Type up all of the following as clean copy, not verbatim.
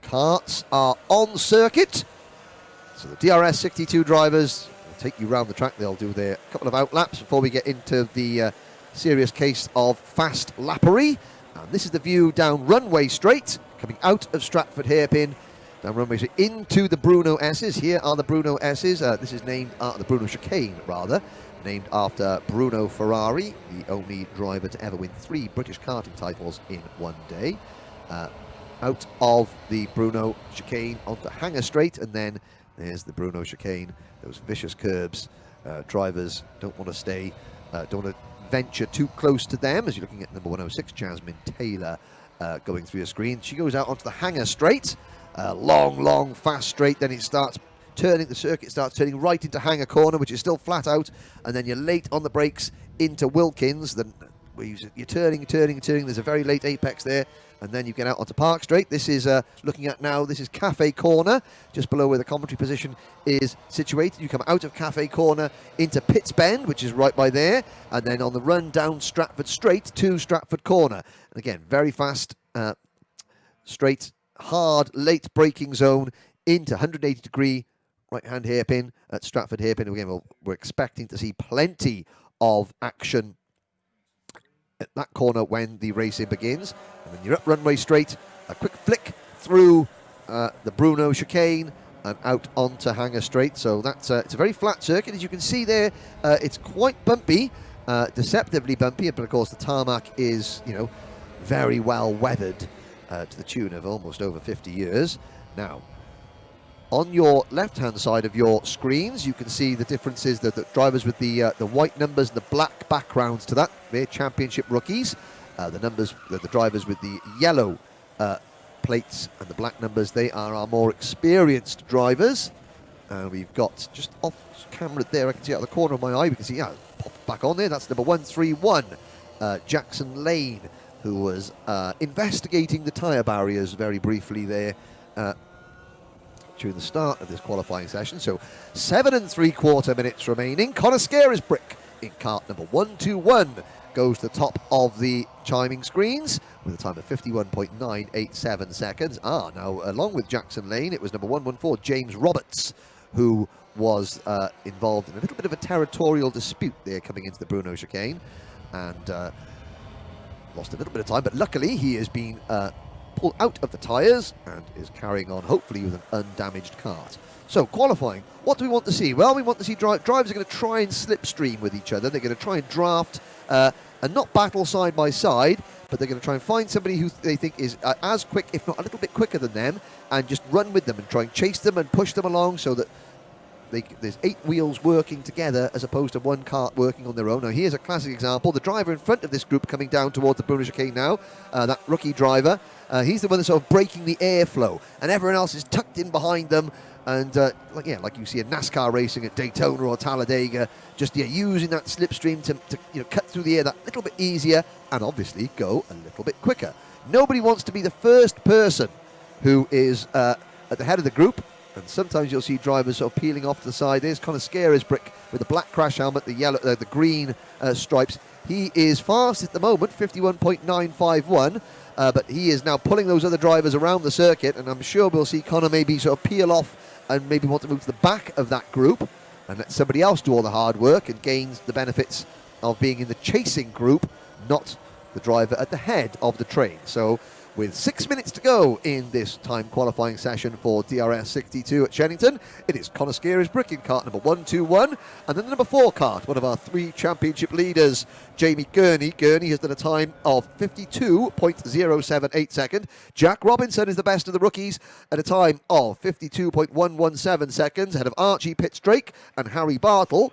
karts are on circuit. So the DRS62 drivers will take you around the track. They'll do their couple of outlaps before we get into the serious case of fast lappery. And this is the view down Runway Straight, coming out of Stratford Hairpin, down Runway Straight into the Bruno S's. Here are the Bruno S's. This is named the Bruno Chicane, rather, named after Bruno Ferrari, the only driver to ever win 3 British karting titles in one day. Out of the Bruno Chicane onto Hanger Straight, and then there's the Bruno Chicane, those vicious curbs. Drivers don't want to stay, don't want to venture too close to them, as you're looking at number 106, Jasmine Taylor, going through your screen. She goes out onto the Hanger Straight, long, fast straight, then it starts turning, the circuit starts turning right into Hanger Corner, which is still flat out, and then you're late on the brakes into Wilkins, then you're turning, there's a very late apex there, and then you get out onto Park Straight. This is, looking at now, this is Cafe Corner, just below where the commentary position is situated. You come out of Cafe Corner into Pitts Bend, which is right by there, and then on the run down Stratford Straight to Stratford Corner. And again, very fast, straight, hard, late braking zone into 180-degree right-hand hairpin at Stratford Hairpin. Again, we're expecting to see plenty of action at that corner when the racing begins. And then you're up Runway Straight, a quick flick through the Bruno Chicane and out onto Hanger Straight. So that's it's a very flat circuit, as you can see there. It's quite bumpy, deceptively bumpy, but of course the tarmac is, you know, very well weathered to the tune of almost over 50 years. Now, on your left-hand side of your screens, you can see the differences that the drivers with the white numbers and the black backgrounds to that, they're championship rookies. The drivers with the yellow plates and the black numbers, they are our more experienced drivers. We've got, just off camera there, I can see out of the corner of my eye, we can see, pop back on there, that's number 131, Jackson Lane, who was investigating the tyre barriers very briefly there during the start of this qualifying session. So 7 3/4 minutes remaining. Connor Scarisbrick in kart number 121 goes to the top of the chiming screens with a time of 51.987 seconds. Now along with Jackson Lane, it was number 114, James Roberts, who was involved in a little bit of a territorial dispute there coming into the Bruno Chicane, and lost a little bit of time, but luckily he has been pulled out of the tyres and is carrying on, hopefully, with an undamaged kart. So, qualifying, what do we want to see? Well, we want to see drivers are going to try and slipstream with each other. They're going to try and draft and not battle side by side, but they're going to try and find somebody who they think is as quick, if not a little bit quicker than them, and just run with them and try and chase them and push them along so that there's 8 wheels working together as opposed to one cart working on their own. Now, here's a classic example. The driver in front of this group coming down towards the Bruno Chicane now, that rookie driver, he's the one that's sort of breaking the airflow, and everyone else is tucked in behind them. And like you see in NASCAR racing at Daytona or Talladega, just using that slipstream to cut through the air that little bit easier and obviously go a little bit quicker. Nobody wants to be the first person who is at the head of the group. And sometimes you'll see drivers sort of peeling off to the side. There's Connor Scarisbrick with the black crash helmet, the yellow, the green stripes. He is fast at the moment, 51.951, but he is now pulling those other drivers around the circuit, and I'm sure we'll see Connor maybe sort of peel off and maybe want to move to the back of that group and let somebody else do all the hard work and gains the benefits of being in the chasing group, not the driver at the head of the train. So, with 6 minutes to go in this time qualifying session for DRS62 at Shenington, it is Connor Scarisbrick in kart number 121, and then the number 4 kart, one of our 3 championship leaders, Jamie Gurney. Gurney has done a time of 52.078 seconds. Jack Robinson is the best of the rookies at a time of 52.117 seconds, ahead of Archie Pitts-Drake and Harry Bartle.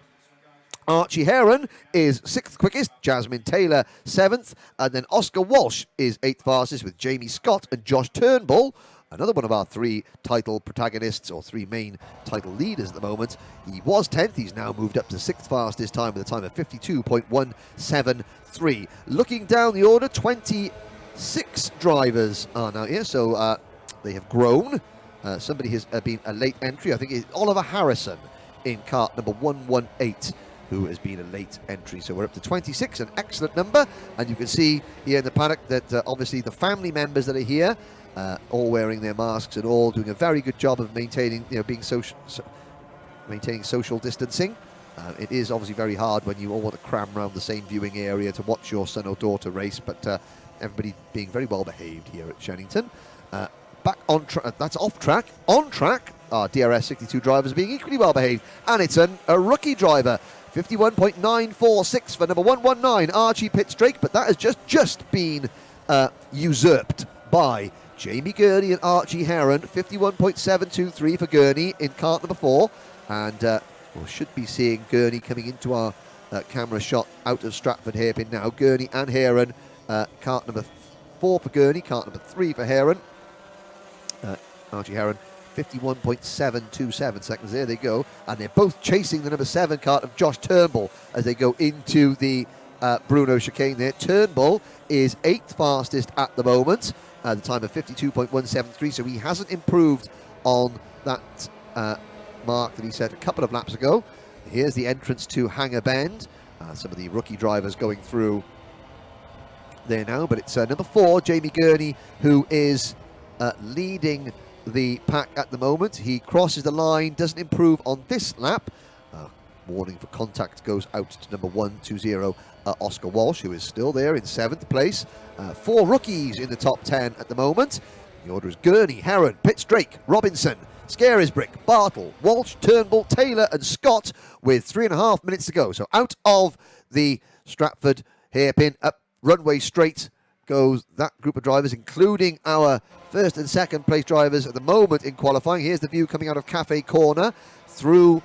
Archie Heron is 6th quickest, Jasmine Taylor 7th, and then Oscar Walsh is 8th fastest with Jamie Scott and Josh Turnbull, another one of our 3 title protagonists, or 3 main title leaders at the moment. He was 10th, he's now moved up to 6th fastest time with a time of 52.173. Looking down the order, 26 drivers are now here, so they have grown. Somebody has been a late entry, I think it's Oliver Harrison in kart number 118. who has been a late entry. So we're up to 26, an excellent number. And you can see here in the paddock that obviously the family members that are here, all wearing their masks and all doing a very good job of maintaining, maintaining social distancing. It is obviously very hard when you all want to cram around the same viewing area to watch your son or daughter race, but everybody being very well behaved here at Shenington. Back on track, that's off track. On track, our DRS62 drivers being equally well behaved, and it's a rookie driver. 51.946 for number 119, Archie Pitts-Drake, but that has just been usurped by Jamie Gurney and Archie Heron. 51.723 for Gurney in kart number 4, and we should be seeing Gurney coming into our camera shot out of Stratford hairpin now. Gurney and Heron, kart number 4 for Gurney, kart number 3 for Heron. Archie Heron, 51.727 seconds. There they go, and they're both chasing the number 7 kart of Josh Turnbull as they go into the Bruno chicane there. Turnbull is 8th fastest at the moment, the time of 52.173, so he hasn't improved on that mark that he set a couple of laps ago. Here's the entrance to Hanger Bend. Some of the rookie drivers going through there now, but it's number 4, Jamie Gurney, who is leading the pack at the moment. He crosses the line, doesn't improve on this lap. Warning for contact goes out to number 120, Oscar Walsh, who is still there in 7th place. 4 rookies in the top 10 at the moment. The order is Gurney, Heron, Pitts-Drake, Robinson, Scarisbrick, Bartle, Walsh, Turnbull, Taylor and Scott with 3.5 minutes to go. So out of the Stratford hairpin, up runway straight goes that group of drivers, including our 1st and 2nd place drivers at the moment in qualifying. Here's the view coming out of Cafe Corner through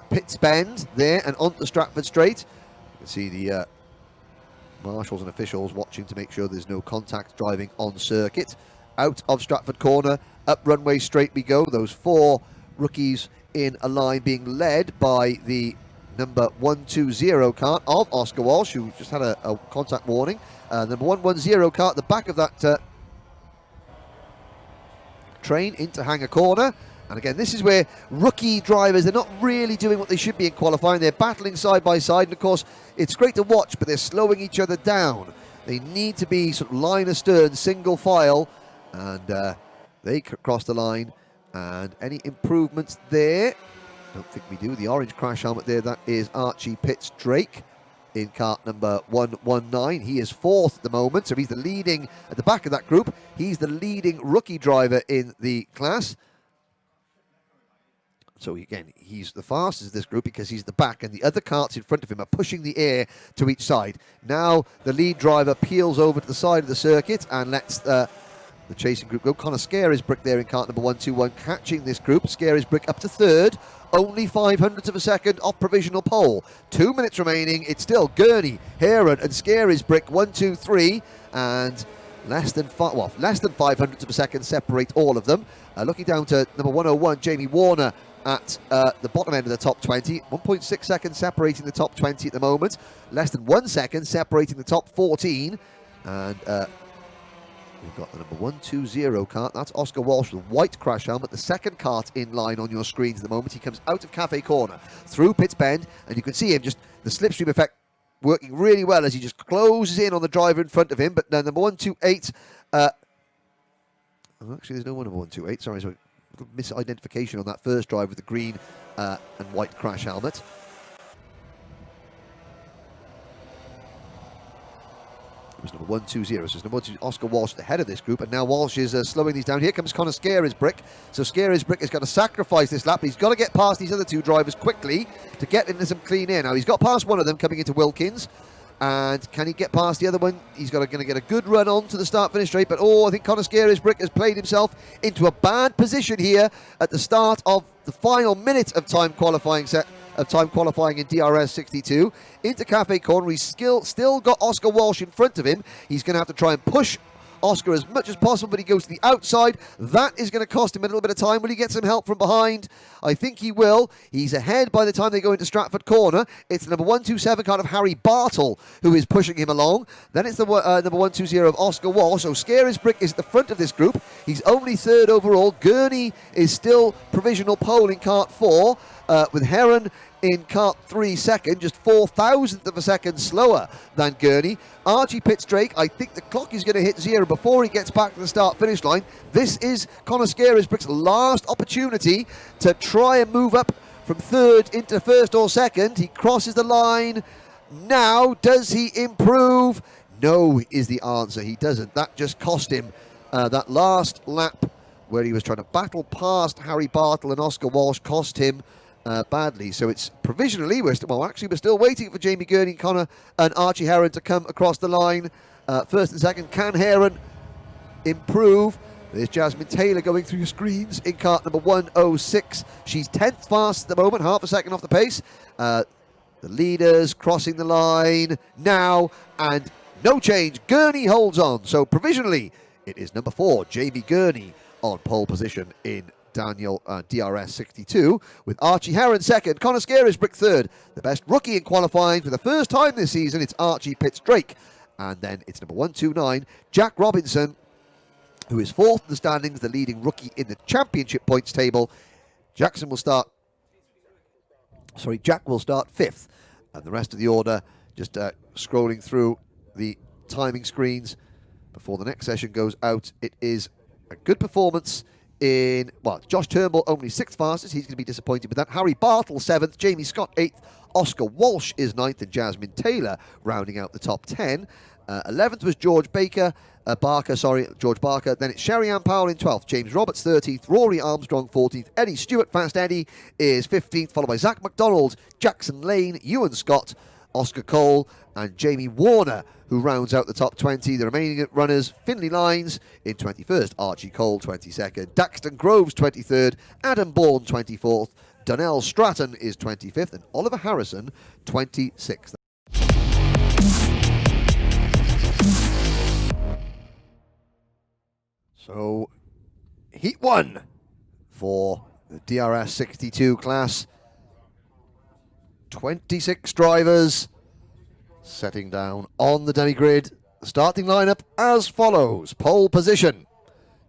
Pitts Bend there and onto Stratford Straight. You can see the marshals and officials watching to make sure there's no contact driving on circuit. Out of Stratford Corner, up runway straight we go. Those 4 rookies in a line being led by the number 120 kart of Oscar Walsh, who just had a contact warning. Number 110 kart at the back of that train into Hanger Corner. And again, this is where rookie drivers, they're not really doing what they should be in qualifying. They're battling side by side, and of course, it's great to watch, but they're slowing each other down. They need to be sort of line astern, single file, and they cross the line. And any improvements there? Don't think we do. The orange crash helmet there, that is Archie Pitts-Drake in kart number 119. He is 4th at the moment, so he's the leading, at the back of that group, he's the leading rookie driver in the class. So again, he's the fastest of this group because he's the back, and the other karts in front of him are pushing the air to each side. Now the lead driver peels over to the side of the circuit and lets the chasing group go. Connor Scarisbrick there in kart number 121, catching this group. Scarisbrick up to 3rd, only 0.05 of a second off provisional pole. 2 minutes remaining. It's still Gurney, Heron and Scarisbrick, 1, 2, 3, and less than 0.05 of a second separate all of them. Looking down to number 101, Jamie Warner, at the bottom end of the top 20. 1.6 seconds separating the top 20 at the moment. Less than 1 second separating the top 14. And we've got the number 120 kart. That's Oscar Walsh with a white crash helmet. The second kart in line on your screens at the moment. He comes out of Cafe Corner through Pitts Bend, and you can see him, just the slipstream effect working really well as he just closes in on the driver in front of him. But number 128... actually, there's no one number 128. Sorry, misidentification on that first drive with the green and white crash helmet. It was number 120, so it's number 120, Oscar Walsh at the head of this group, and now Walsh is slowing these down. Here comes Connor Scarisbrick. So Scarisbrick has got to sacrifice this lap. He's got to get past these other 2 drivers quickly to get into some clean air. Now he's got past one of them coming into Wilkins. And can he get past the other one? He's going to get a good run on to the start-finish straight. But, I think Connor Scarisbrick has played himself into a bad position here at the start of the final minute of time qualifying in DRS62. Into Cafe Corner. He's still got Oscar Walsh in front of him. He's going to have to try and push Oscar as much as possible, but he goes to the outside. That is going to cost him a little bit of time. Will he get some help from behind? I think he will. He's ahead by the time they go into Stratford Corner. It's the number 127 kart of Harry Bartle who is pushing him along. Then it's the number 120 of Oscar Walsh. So Scarisbrick is at the front of this group. He's only 3rd overall. Gurney is still provisional pole in kart 4. With Heron in kart 3 second, just 4,000th of a second slower than Gurney. Archie pits Drake. I think the clock is going to hit 0 before he gets back to the start-finish line. This is Conor Scarisbrick's last opportunity to try and move up from 3rd into 1st or 2nd. He crosses the line. Now, does he improve? No is the answer. He doesn't. That just cost him that last lap where he was trying to battle past Harry Bartle and Oscar Walsh, cost him badly. So it's provisionally, we're still waiting for Jamie Gurney, Conor and Archie Heron to come across the line. 1st and 2nd. Can Heron improve? There's Jasmine Taylor going through your screens in kart number 106. She's 10th fast at the moment, half a second off the pace. The leaders crossing the line now, and no change. Gurney holds on. So provisionally, it is number 4, Jamie Gurney, on pole position in Daniel DRS62, with Archie Heron 2nd, Conor Scarisbrick 3rd. The best rookie in qualifying for the first time this season, it's Archie pits Drake. And then it's number 129, Jack Robinson, who is 4th in the standings, the leading rookie in the championship points table. Jack will start 5th. And the rest of the order, just scrolling through the timing screens before the next session goes out. It is a good performance in, well, Josh Turnbull only 6th fastest. He's going to be disappointed with that. Harry Bartle 7th, Jamie Scott 8th, Oscar Walsh is 9th, and Jasmine Taylor rounding out the top 10. 11th was George Barker. Then it's Sherry Ann Powell in 12th, James Roberts 13th, Rory Armstrong 14th, Eddie Stewart, Fast Eddie, is 15th, followed by Zach McDonald, Jackson Lane, Ewan Scott, Oscar Cole, and Jamie Warner, who rounds out the top 20. The remaining runners, Finley Lines in 21st, Archie Cole 22nd, Daxton Groves 23rd, Adam Bourne 24th, Donnell Stratton is 25th, and Oliver Harrison 26th. So, Heat 1 for the DRS62 class. 26 drivers setting down on the demi-grid. The starting lineup as follows. Pole position,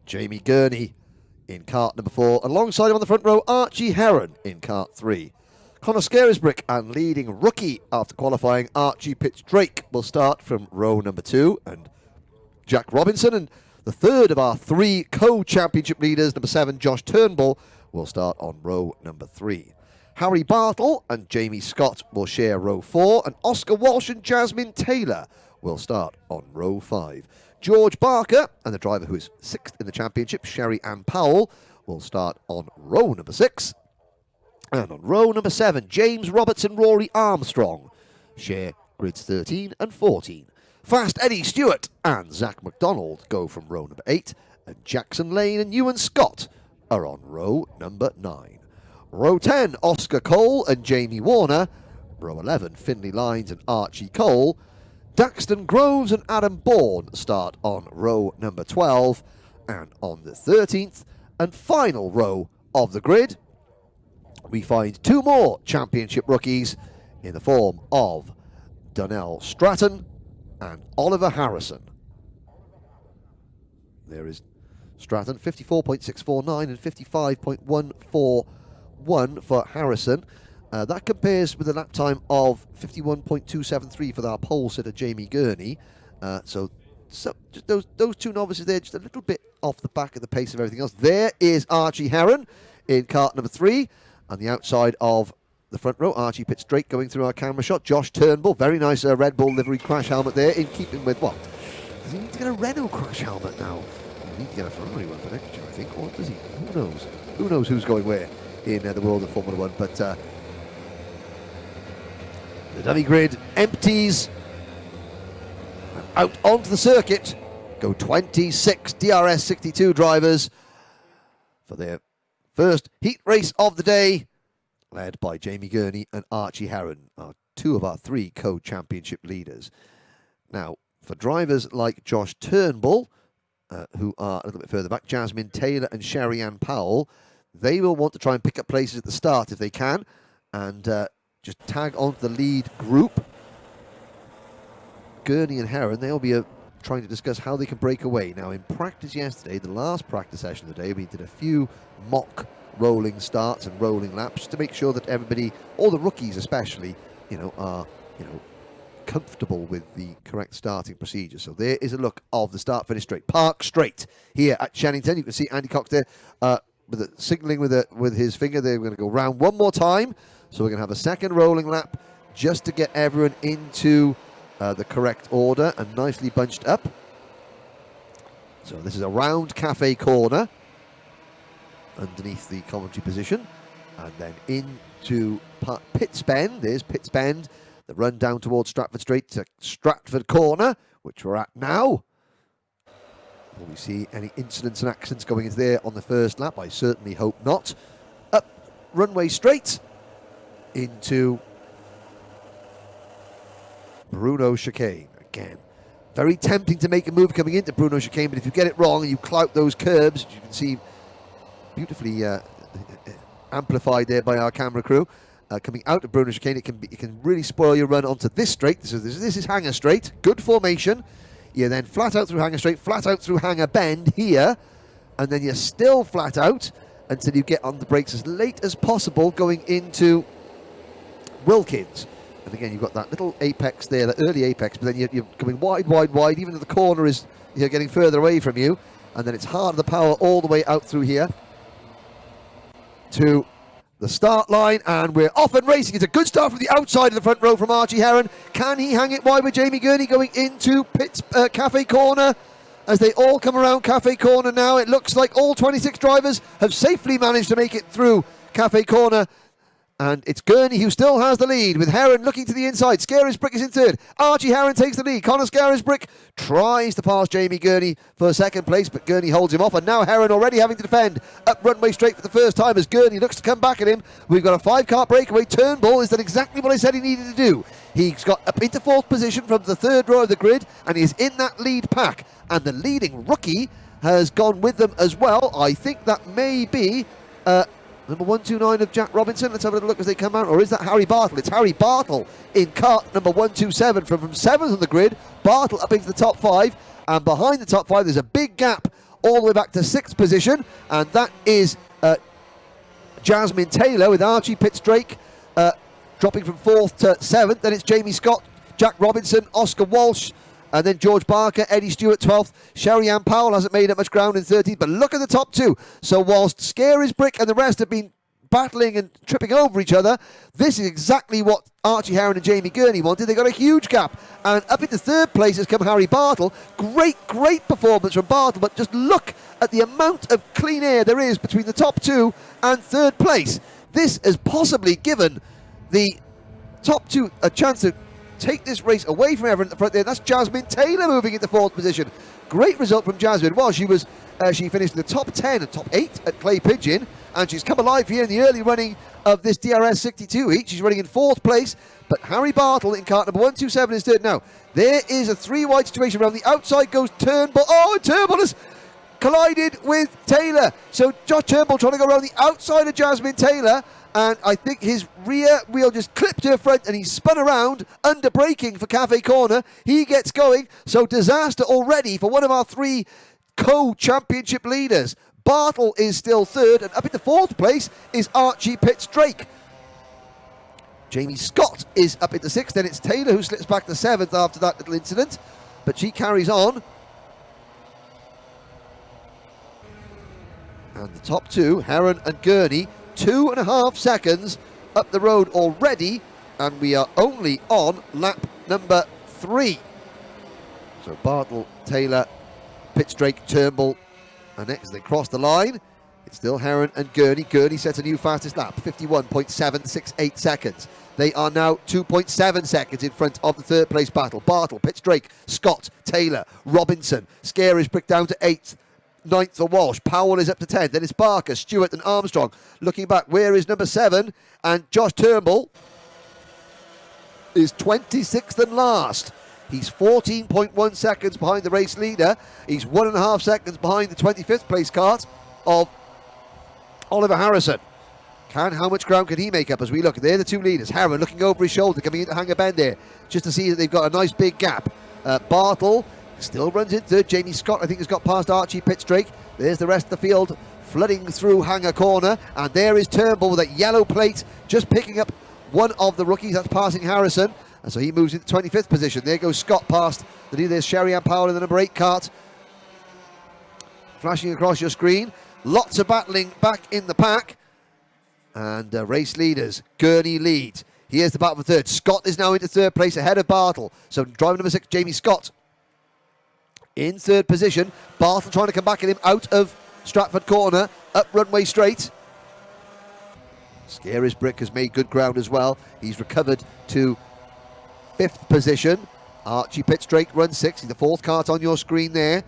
Jamie Gurney in kart number 4. Alongside him on the front row, Archie Heron in kart 3. Conor Scarisbrick and leading rookie after qualifying, Archie pits Drake, will start from row number 2. And Jack Robinson, and the third of our 3 co-championship leaders, number 7, Josh Turnbull, will start on row number 3. Harry Bartle and Jamie Scott will share row 4, and Oscar Walsh and Jasmine Taylor will start on row 5. George Barker and the driver who is 6th in the championship, Sherry Ann Powell, will start on row number 6. And on row number 7, James Roberts and Rory Armstrong share grids 13 and 14. Fast Eddie Stewart and Zach McDonald go from row number 8, and Jackson Lane and Ewan Scott are on row number 9. Row 10, Oscar Cole and Jamie Warner. Row 11, Finley Lines and Archie Cole. Daxton Groves and Adam Bourne start on row number 12. And on the 13th and final row of the grid, we find 2 more championship rookies in the form of Donnell Stratton and Oliver Harrison. There is Stratton, 54.649 and 55.141 for Harrison. That compares with a lap time of 51.273 for our pole sitter Jamie Gurney. So just those 2 novices there, just a little bit off the back of the pace of everything else. There is Archie Heron in kart number 3. On the outside of the front row, Archie pits Drake going through our camera shot. Josh Turnbull, very nice Red Bull livery crash helmet there, in keeping with what? Does he need to get a Renault crash helmet now? He needs to get a Ferrari one for next year, I think. Or does he? Who knows? Who knows who's going where in the world of Formula 1. But the dummy grid empties. And out onto the circuit go 26 DRS62 drivers for their first heat race of the day, led by Jamie Gurney and Archie Heron, 2 of our 3 co-championship leaders. Now, for drivers like Josh Turnbull, who are a little bit further back, Jasmine Taylor and Sherry Ann Powell, they will want to try and pick up places at the start if they can, and just tag onto the lead group. Gurney and Heron, they'll be trying to discuss how they can break away. Now, in practice yesterday, the last practice session of the day, we did a few mock rolling starts and rolling laps to make sure that everybody, all the rookies especially, are comfortable with the correct starting procedure. So there is a look of the start-finish straight. Park straight here at Shenington. You can see Andy Cox there signalling with his finger. They're going to go round one more time. So we're going to have a second rolling lap just to get everyone into the correct order and nicely bunched up. So this is around Cafe Corner underneath the commentary position, and then into Pitts Bend. There's Pitts Bend. The run down towards Stratford Straight to Stratford Corner, which we're at now. Will we see any incidents and accidents going into there on the first lap? I certainly hope not. Up runway straight into Bruno Chicane. Again, very tempting to make a move coming into Bruno Chicane, but if you get it wrong and you clout those curbs, as you can see beautifully amplified there by our camera crew, coming out of Bruno Chicane, it can really spoil your run onto this straight. So this is Hanger Straight, good formation. You're then flat out through Hanger Straight, flat out through Hanger Bend here, and then you're still flat out until you get on the brakes as late as possible going into Wilkins. And again, you've got that little apex there, that early apex, but then you're coming wide, even though the corner is getting further away from you, and then it's hard the power all the way out through here to the start line, and we're off and racing. It's a good start from the outside of the front row from Archie Heron. Can he hang it wide with Jamie Gurney going into Cafe Corner? As they all come around Cafe Corner now, it looks like all 26 drivers have safely managed to make it through Cafe Corner. And it's Gurney who still has the lead, with Heron looking to the inside. Scarisbrick is in third. Archie Heron takes the lead. Connor Scarisbrick tries to pass Jamie Gurney for second place, but Gurney holds him off. And now Heron already having to defend up runway straight for the first time as Gurney looks to come back at him. We've got a 5-car breakaway. Turnbull has done exactly what I said he needed to do. He's got up into fourth position from the third row of the grid, and he's in that lead pack. And the leading rookie has gone with them as well. I think that may be number 129 of Jack Robinson. Let's have a little look as they come out. Or is that Harry Bartle? It's Harry Bartle in kart number 127 from 7th on the grid. Bartle up into the top 5. And behind the top 5, there's a big gap all the way back to 6th position. And that is Jasmine Taylor with Archie Pitts-Drake dropping from 4th to 7th. Then it's Jamie Scott, Jack Robinson, Oscar Walsh, and then George Barker, Eddie Stewart 12th. Sherry Ann Powell hasn't made up much ground in 13th, but look at the top two. So whilst Scarisbrick and the rest have been battling and tripping over each other, this is exactly what Archie Heron and Jamie Gurney wanted. They got a huge gap, and up into third place has come Harry Bartle. Great performance from Bartle, but just look at the amount of clean air there is between the top two and third place. This has possibly given the top two a chance to take this race away from everyone at the front there. That's Jasmine Taylor moving into fourth position. Great result from Jasmine. Well, she finished in the top 10 and top 8 at Clay Pigeon, and she's come alive here in the early running of this DRS62 heat. She's running in fourth place, but Harry Bartle in kart number 127 is third. Now, there is a 3-wide situation. Around the outside goes Turnbull. Oh, and Turnbull has collided with Taylor. So Josh Turnbull trying to go around the outside of Jasmine Taylor, and I think his rear wheel just clipped her front, and he spun around under braking for Cafe Corner. He gets going, so disaster already for one of our 3 co-championship leaders. Bartle is still third, and up into fourth place is Archie Pitts-Drake. Jamie Scott is up into 6th, then it's Taylor who slips back to 7th after that little incident, but she carries on. And the top two, Heron and Gurney, 2.5 seconds up the road already, and we are only on lap number 3. So Bartle, Taylor, Pitts-Drake, Turnbull, and next they cross the line, it's still Heron and Gurney. Gurney sets a new fastest lap, 51.768 seconds. They are now 2.7 seconds in front of the third place battle. Bartle, Pitts-Drake, Scott, Taylor, Robinson, Scarisbrick down to 8th. 9th for Walsh. Powell is up to 10th. Then it's Barker, Stewart and Armstrong. Looking back, where is number 7? And Josh Turnbull is 26th and last. He's 14.1 seconds behind the race leader. He's 1.5 seconds behind the 25th place kart of Oliver Harrison. How much ground can he make up as we look? They're the 2 leaders. Heron looking over his shoulder, coming into Hanger Bend there, just to see that they've got a nice big gap. Bartle still runs in third. Jamie Scott, I think, has got past Archie Pitts-Drake. There's the rest of the field flooding through Hanger Corner, and there is Turnbull with a yellow plate, just picking up one of the rookies. That's passing Harrison, and so he moves into 25th position. There goes Scott past the leader. There's Sherry-Ann Powell in the number 8 kart. Flashing across your screen, lots of battling back in the pack, and race leaders, Gurney leads. Here's the battle for third. Scott is now into third place ahead of Bartle. So driver number 6, Jamie Scott, in third position. Bartle trying to come back at him out of Stratford Corner, up runway straight. Scary's Brick has made good ground as well. He's recovered to 5th position. Archie Pitstrake runs 6th. He's the 4th kart on your screen there.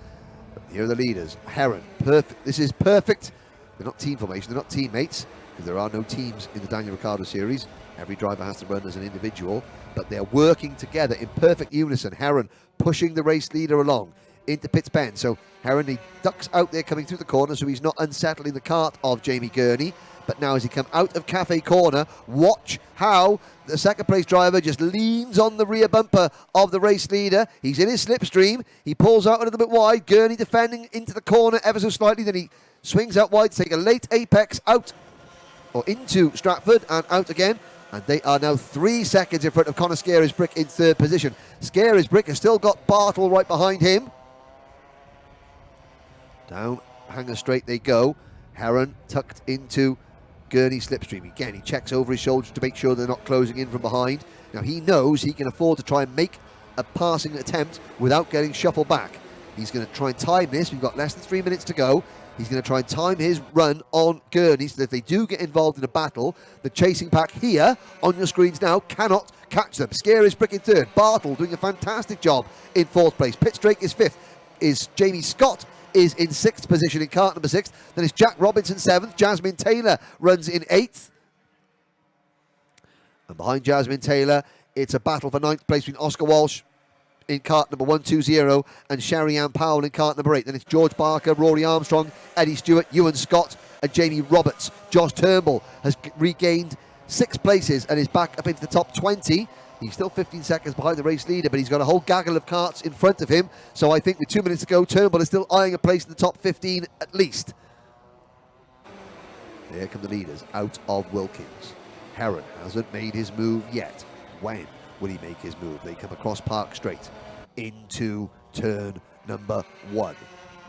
Here are the leaders. Heron, perfect. This is perfect. They're not team formation, they're not teammates, because there are no teams in the Daniel Ricciardo series. Every driver has to run as an individual, but they're working together in perfect unison. Heron pushing the race leader along into Pitts Bend. So Heron, he ducks out there coming through the corner, so he's not unsettling the kart of Jamie Gurney. But now as he comes out of Cafe Corner, watch how the second place driver just leans on the rear bumper of the race leader. He's in his slipstream. He pulls out a little bit wide. Gurney defending into the corner ever so slightly. Then he swings out wide to take a late apex out or into Stratford and out again. And they are now 3 seconds in front of Connor Scary's Brick in third position. Scary's Brick has still got Bartle right behind him. Down Hanger Straight they go. Heron tucked into Gurney slipstream. Again, he checks over his shoulders to make sure they're not closing in from behind. Now he knows he can afford to try and make a passing attempt without getting shuffled back. He's going to try and time this. We've got less than 3 minutes to go. He's going to try and time his run on Gurney so that if they do get involved in a battle, the chasing pack here on your screens now cannot catch them. Scary's Brick in third. Bartle doing a fantastic job in 4th place. Pitstrake is 5th. Is Jamie Scott is in 6th position in kart number 6. Then it's Jack Robinson 7th. Jasmine Taylor runs in 8th. And behind Jasmine Taylor, it's a battle for 9th place between Oscar Walsh in kart number 120 and Sherry-Ann Powell in kart number 8. Then it's George Barker, Rory Armstrong, Eddie Stewart, Ewan Scott and Jamie Roberts. Josh Turnbull has regained 6 places and is back up into the top 20. He's still 15 seconds behind the race leader, but he's got a whole gaggle of karts in front of him. So I think with 2 minutes to go, Turnbull is still eyeing a place in the top 15 at least. There come the leaders out of Wilkins. Heron hasn't made his move yet. When will he make his move? They come across Park Straight into turn number 1.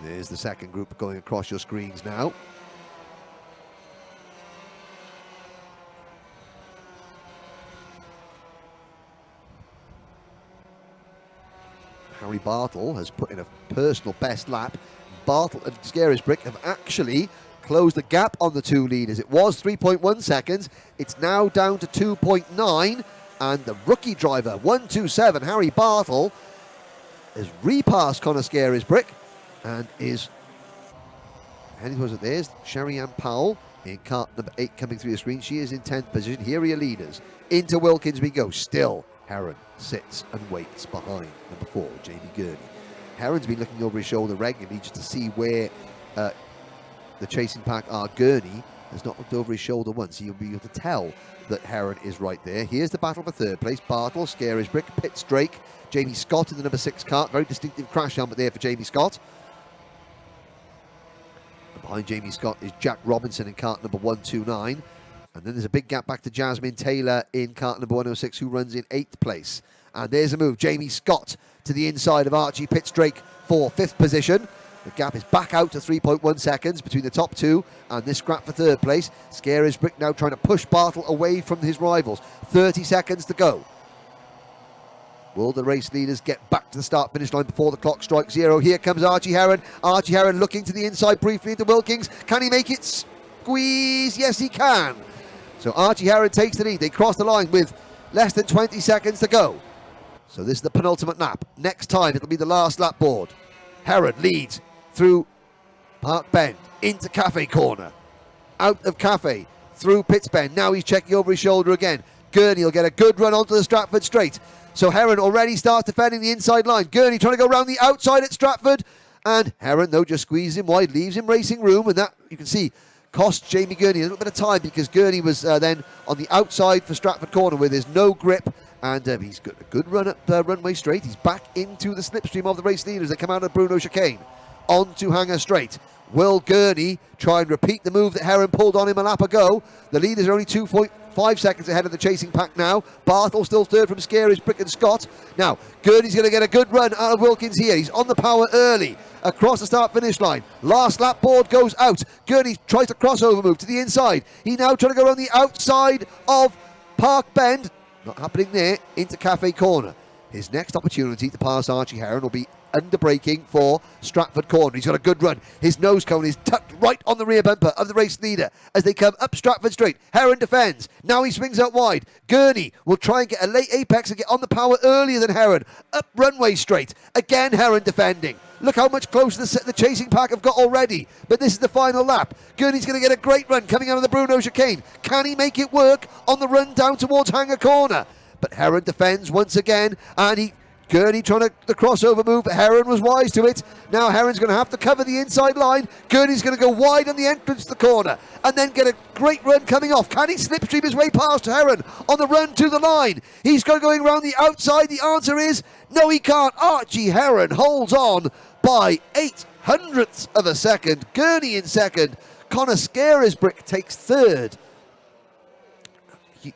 There's the second group going across your screens now. Harry Bartle has put in a personal best lap. Bartle and Scary's Brick have actually closed the gap on the 2 leaders. It was 3.1 seconds. It's now down to 2.9. And the rookie driver, 127, Harry Bartle, has repassed Connor Scary's Brick and is heading towards it. There's Sherry-Ann Powell in kart number 8 coming through the screen. She is in 10th position. Here are your leaders. Into Wilkins we go. Still Heron sits and waits behind number 4, Jamie Gurney. Heron's been looking over his shoulder regularly just to see where the chasing pack are. Gurney has not looked over his shoulder once. He'll be able to tell that Heron is right there. Here's the battle for 3rd place. Bartle, Scary's Brick, Pitstrake, Jamie Scott in the number 6 kart. Very distinctive crash helmet there for Jamie Scott. And behind Jamie Scott is Jack Robinson in kart number 129. And then there's a big gap back to Jasmine Taylor in kart number 106, who runs in 8th place. And there's a move. Jamie Scott to the inside of Archie Pitstrake for 5th position. The gap is back out to 3.1 seconds between the top 2 and this scrap for 3rd place. Scary's Brick now trying to push Bartle away from his rivals. 30 seconds to go. Will the race leaders get back to the start-finish line before the clock strikes 0? Here comes Archie Heron. Archie Heron looking to the inside briefly into Wilkins. Can he make it squeeze? Yes, he can. So Archie Heron takes the lead. They cross the line with less than 20 seconds to go. So this is the penultimate lap. Next time, it'll be the last lap board. Heron leads through Park Bend into Cafe Corner. Out of Cafe, through Pitts Bend. Now he's checking over his shoulder again. Gurney will get a good run onto the Stratford straight. So Heron already starts defending the inside line. Gurney trying to go around the outside at Stratford. And Heron, though, just squeezes him wide, leaves him racing room. And that, you can see, cost Jamie Gurney a little bit of time because Gurney was then on the outside for Stratford Corner where there's no grip. And he's got a good run up runway straight. He's back into the slipstream of the race leaders. They come out of Bruno chicane. onto Hanger Straight. Will Gurney try and repeat the move that Heron pulled on him a lap ago? The leaders are only 2.5 seconds ahead of the chasing pack now. Bartle still third from Scary's, Brick and Scott. Now, Gurney's going to get a good run out of Wilkins here. He's on the power early across the start-finish line. Last lap board goes out. Gurney tries to crossover move to the inside. He now trying to go around the outside of Park Bend. Not happening there, into Cafe Corner. His next opportunity to pass Archie Heron will be under braking for Stratford Corner. He's got a good run. His nose cone is tucked right on the rear bumper of the race leader as they come up Stratford Straight. Heron defends. Now he swings out wide. Gurney will try and get a late apex and get on the power earlier than Heron. Up Runway Straight. Again Heron defending. Look how much closer the chasing pack have got already. But this is the final lap. Gurney's going to get a great run coming out of the Bruno chicane. Can he make it work on the run down towards Hanger Corner? But Heron defends once again, and Gurney trying the crossover move, but Heron was wise to it. Now Heron's going to have to cover the inside line. Gurney's going to go wide on the entrance to the corner and then get a great run coming off. Can he slipstream his way past Heron on the run to the line? He's going around the outside. The answer is no, he can't. Archie Heron holds on by 0.08 of a second. Gurney in second. Connor Scarisbrick takes third.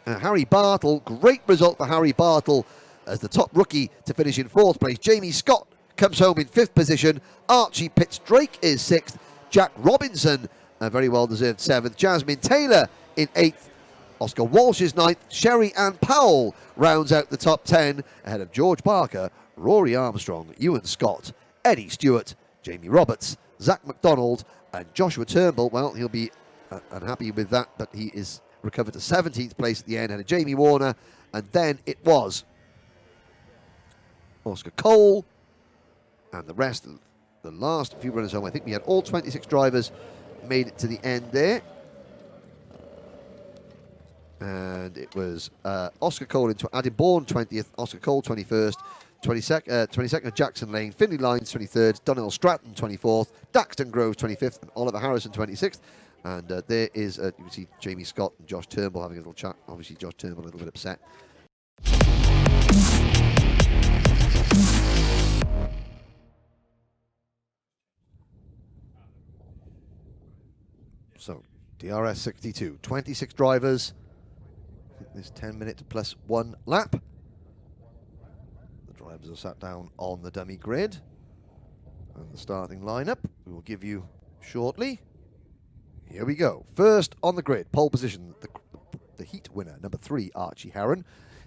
Harry Bartle, great result for Harry Bartle as the top rookie to finish in fourth place. Jamie Scott comes home in fifth position. Archie Pitts-Drake is sixth. Jack Robinson, a very well-deserved seventh. Jasmine Taylor in eighth. Oscar Walsh is ninth. Sherry Ann Powell rounds out the top 10 ahead of George Barker, Rory Armstrong, Ewan Scott, Eddie Stewart, Jamie Roberts, Zach McDonald, and Joshua Turnbull. Well, he'll be unhappy with that, but he is recovered to 17th place at the end, and Jamie Warner, and then it was Oscar Cole and the rest. The last few runners home, I think we had all 26 drivers made it to the end there, and it was Oscar Cole into Adam Bourne 20th, Oscar Cole 21st, 22nd Jackson Lane, Finley Lyons 23rd, Donnell Stratton 24th, Daxton Groves 25th, and Oliver Harrison 26th. And there is, you can see Jamie Scott and Josh Turnbull having a little chat. Obviously, Josh Turnbull a little bit upset. So, DRS62, 26 drivers. I think there's 10 minutes plus 1 lap. The drivers are sat down on the dummy grid. And the starting lineup we will give you shortly. Here we go. First on the grid, pole position, the heat winner, number 3, Archie Heron.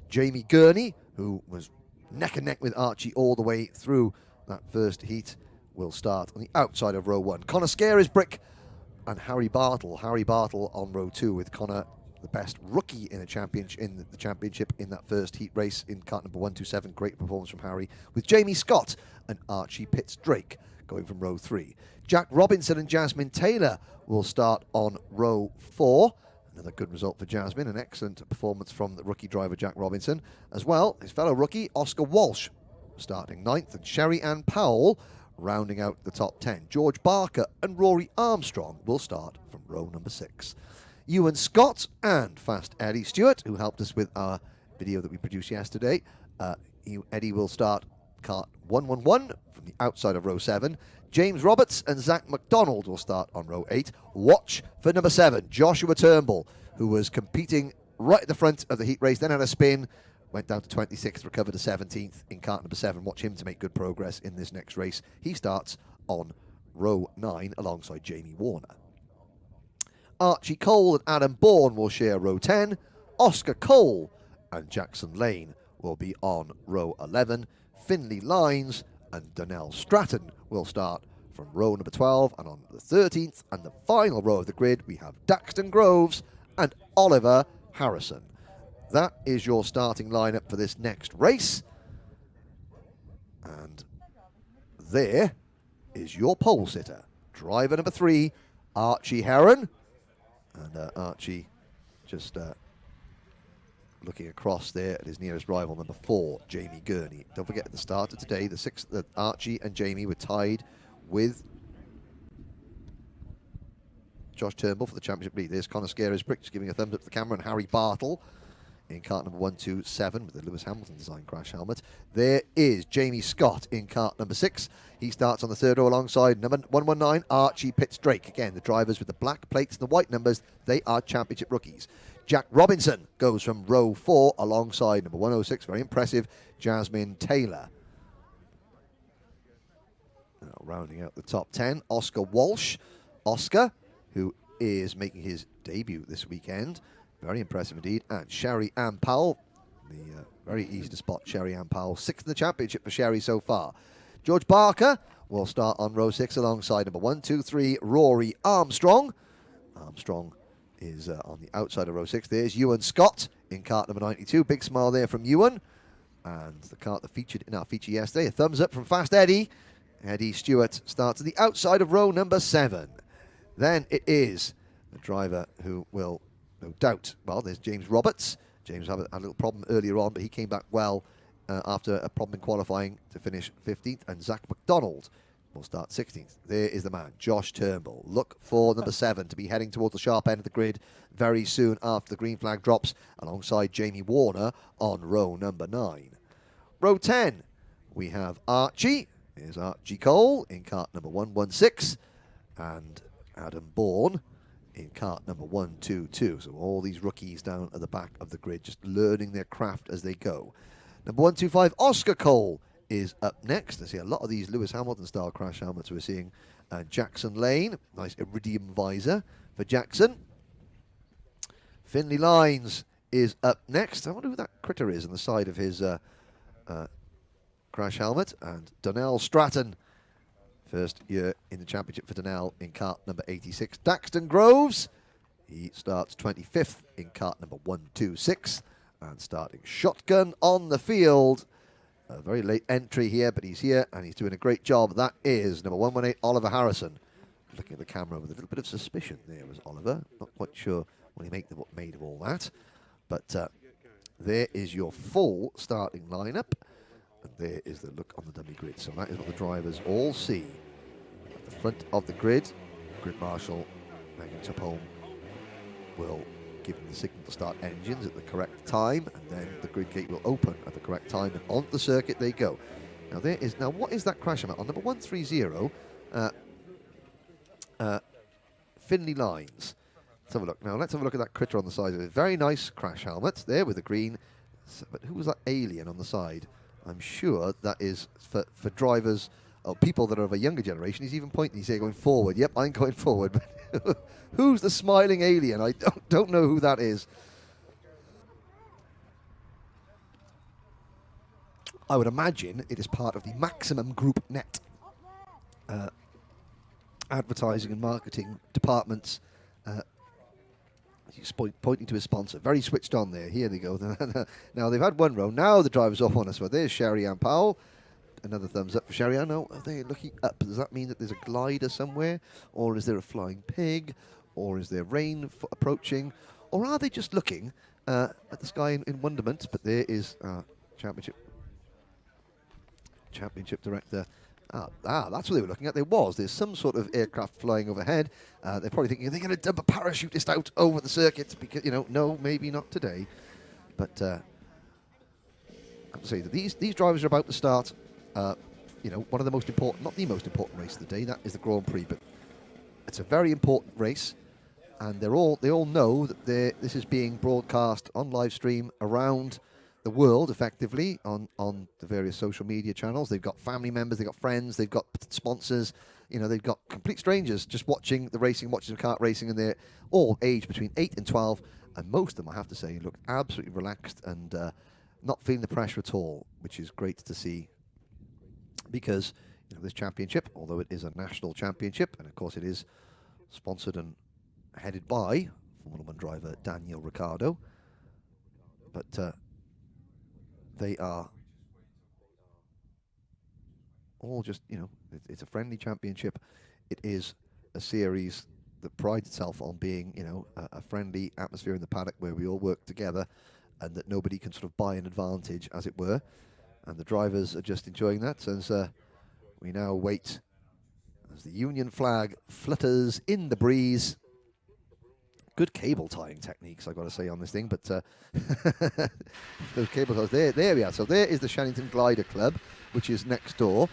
Jamie Gurney, who was neck and neck with Archie all the way through that first heat, will start on the outside of row 1. Connor Scarisbrick and Harry Bartle. Harry Bartle on row 2 with Connor, the best rookie in the championship in that first heat race in kart number 127. Great performance from Harry, with Jamie Scott and Archie Pitts-Drake going from row 3. Jack Robinson and Jasmine Taylor will start on row 4. Another good result for Jasmine, an excellent performance from the rookie driver Jack Robinson. As well, his fellow rookie Oscar Walsh starting 9th, and Sherry Ann Powell rounding out the top 10. George Barker and Rory Armstrong will start from row number 6. Ewan Scott and Fast Eddie Stewart, who helped us with our video that we produced yesterday. Eddie will start kart 111 from the outside of row 7. James Roberts and Zach McDonald will start on row 8. Watch for number 7, Joshua Turnbull, who was competing right at the front of the heat race, then had a spin, went down to 26th, recovered to 17th in kart number 7. Watch him to make good progress in this next race. He starts on row 9 alongside Jamie Warner. Archie Cole and Adam Bourne will share row 10. Oscar Cole and Jackson Lane will be on row 11. Finley Lyons and Donnell Stratton will start from row number 12, and on the 13th and the final row of the grid we have Daxton Groves and Oliver Harrison. That is your starting lineup for this next race, and there is your pole sitter. Driver number 3, Archie Heron, and Archie just looking across there at his nearest rival, number 4, Jamie Gurney. Don't forget, at the start of today, the Archie and Jamie were tied with Josh Turnbull for the championship lead. There's Connor Scarisbrick just giving a thumbs up to the camera, and Harry Bartle in kart number 127 with the Lewis Hamilton design crash helmet. There is Jamie Scott in kart number 6. He starts on the third row alongside number 119, Archie Pitts-Drake. Again, the drivers with the black plates and the white numbers, they are championship rookies. Jack Robinson goes from row 4 alongside number 106, very impressive, Jasmine Taylor. Now, rounding out the top 10, Oscar Walsh. Oscar, who is making his debut this weekend. Very impressive indeed. And Sherry Ann Powell, very easy to spot Sherry Ann Powell, 6th in the championship for Sherry so far. George Barker will start on row 6 alongside number 123, Rory Armstrong. Armstrong is on the outside of row 6. There's Ewan Scott in kart number 92. Big smile there from Ewan. And the kart that featured in our feature yesterday, a thumbs up from Fast Eddie. Eddie Stewart starts at the outside of row number 7. Then it is the driver who will, no doubt, well, there's James Roberts. James had a little problem earlier on, but he came back well after a problem in qualifying to finish 15th. And Zach McDonald will start 16th. There is the man, Josh Turnbull. Look for number 7 to be heading towards the sharp end of the grid very soon after the green flag drops, alongside Jamie Warner on row number 9. Row 10, we have Archie. Here's Archie Cole in kart number 116. And Adam Bourne in kart number 122. So all these rookies down at the back of the grid, just learning their craft as they go. Number 125, Oscar Cole is up next. I see a lot of these Lewis Hamilton style crash helmets we're seeing. Jackson Lane, nice iridium visor for Jackson. Finley Lines is up next. I wonder who that critter is on the side of his crash helmet. And Donnell Stratton, first year in the championship for Donnell in kart number 86. Daxton Groves, he starts 25th in kart number 126. And starting shotgun on the field. A very late entry here, but he's here and he's doing a great job. That is number 118, Oliver Harrison. Looking at the camera with a little bit of suspicion there was Oliver. Not quite sure what he made of all that. But there is your full starting lineup. And there is the look on the dummy grid. So that is what the drivers all see. At the front of the grid, Grid Marshal Megan Tupholme will give them the signal to start engines at the correct time, and then the grid gate will open at the correct time, and onto the circuit they go. Now what is that crash helmet on number 130? Finley Lines. Let's have a look. Now let's have a look at that critter on the side of it. Very nice crash helmet there with the green. But who was that alien on the side? I'm sure that is for drivers or people that are of a younger generation. He's even pointing. He's here going forward. Yep, I'm going forward. Who's the smiling alien? I don't know who that is. I would imagine it is part of the Maximum Group Net advertising and marketing departments. He's pointing to his sponsor. Very switched on there. Here they go. Now they've had one row. Now the drivers off on us. Well, there's Sherry Ann Powell. Another thumbs up for Sherry Ann. Now, are they looking up? Does that mean that there's a glider somewhere? Or is there a flying pig? Or is there rain approaching? Or are they just looking at the sky in wonderment? But there is championship director. That's what they were looking at. There's some sort of aircraft flying overhead. They're probably thinking, are they going to dump a parachutist out over the circuit? Because, no, maybe not today. But I have to say that these drivers are about to start, one of the most important, not the most important race of the day. That is the Grand Prix, but it's a very important race, and they all know that this is being broadcast on live stream around the world, effectively, on the various social media channels. They've got family members, they've got friends, they've got sponsors, they've got complete strangers just watching the racing, watching the kart racing, and they're all aged between 8 and 12, and most of them, I have to say, look absolutely relaxed and not feeling the pressure at all, which is great to see, because this championship, although it is a national championship, and of course it is sponsored and headed by Formula 1 driver Daniel Ricciardo, but they are all just, it's a friendly championship. It is a series that prides itself on being, a friendly atmosphere in the paddock where we all work together and that nobody can sort of buy an advantage, as it were. And the drivers are just enjoying that as we now wait as the Union flag flutters in the breeze. Good cable tying techniques, I've got to say, on this thing, but those cable ties, there we are. So there is the Shenington Glider Club, which is next door.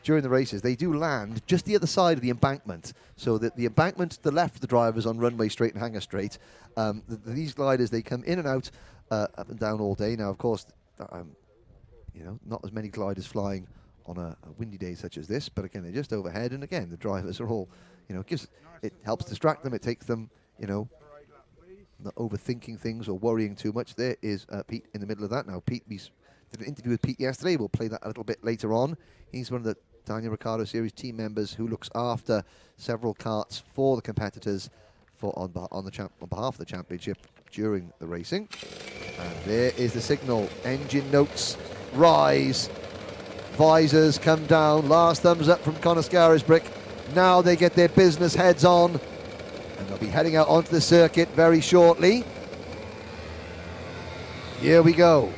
During the races, they do land just the other side of the embankment. So that the embankment to the left of the drivers on runway straight and hangar straight. These gliders, they come in and out, up and down all day. Now, of course, you know, not as many gliders flying on a windy day such as this, but again, they're just overhead, and again, the drivers are all, you know, it helps distract them, it takes them, you know, not overthinking things or worrying too much. There is Pete in the middle of that. Now, Pete, we did an interview with Pete yesterday. We'll play that a little bit later on. He's one of the Daniel Ricciardo Series team members who looks after several karts for the competitors on behalf of the championship during the racing. And there is the signal. Engine notes rise. Visors come down. Last thumbs up from Conor Scarisbrick. Now they get their business heads on, and they'll be heading out onto the circuit very shortly. Here we go.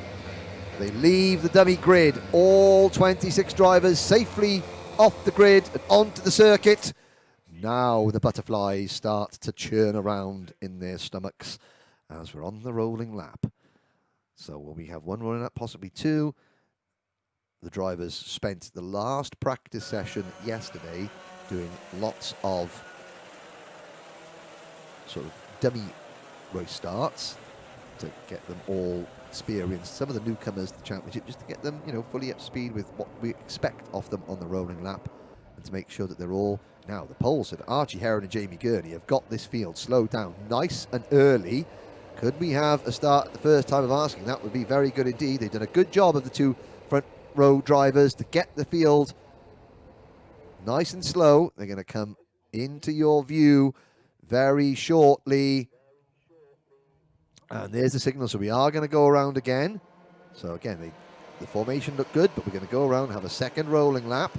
They leave the dummy grid. All 26 drivers safely off the grid and onto the circuit. Now the butterflies start to churn around in their stomachs as we're on the rolling lap. So will we have one rolling lap, possibly two? The drivers spent the last practice session yesterday doing lots of sort of dummy race starts to get them all experienced. Some of the newcomers to the championship, just to get them, you know, fully up to speed with what we expect of them on the rolling lap, and to make sure that they're all. Now the poll said Archie Heron and Jamie Gurney have got this field slowed down nice and early. Could we have a start at the first time of asking? That would be very good indeed. They've done a good job of the two front row drivers to get the field nice and slow. They're going to come into your view very shortly. And there's the signal. So we are going to go around again. So again, the formation looked good, but we're going to go around and have a second rolling lap.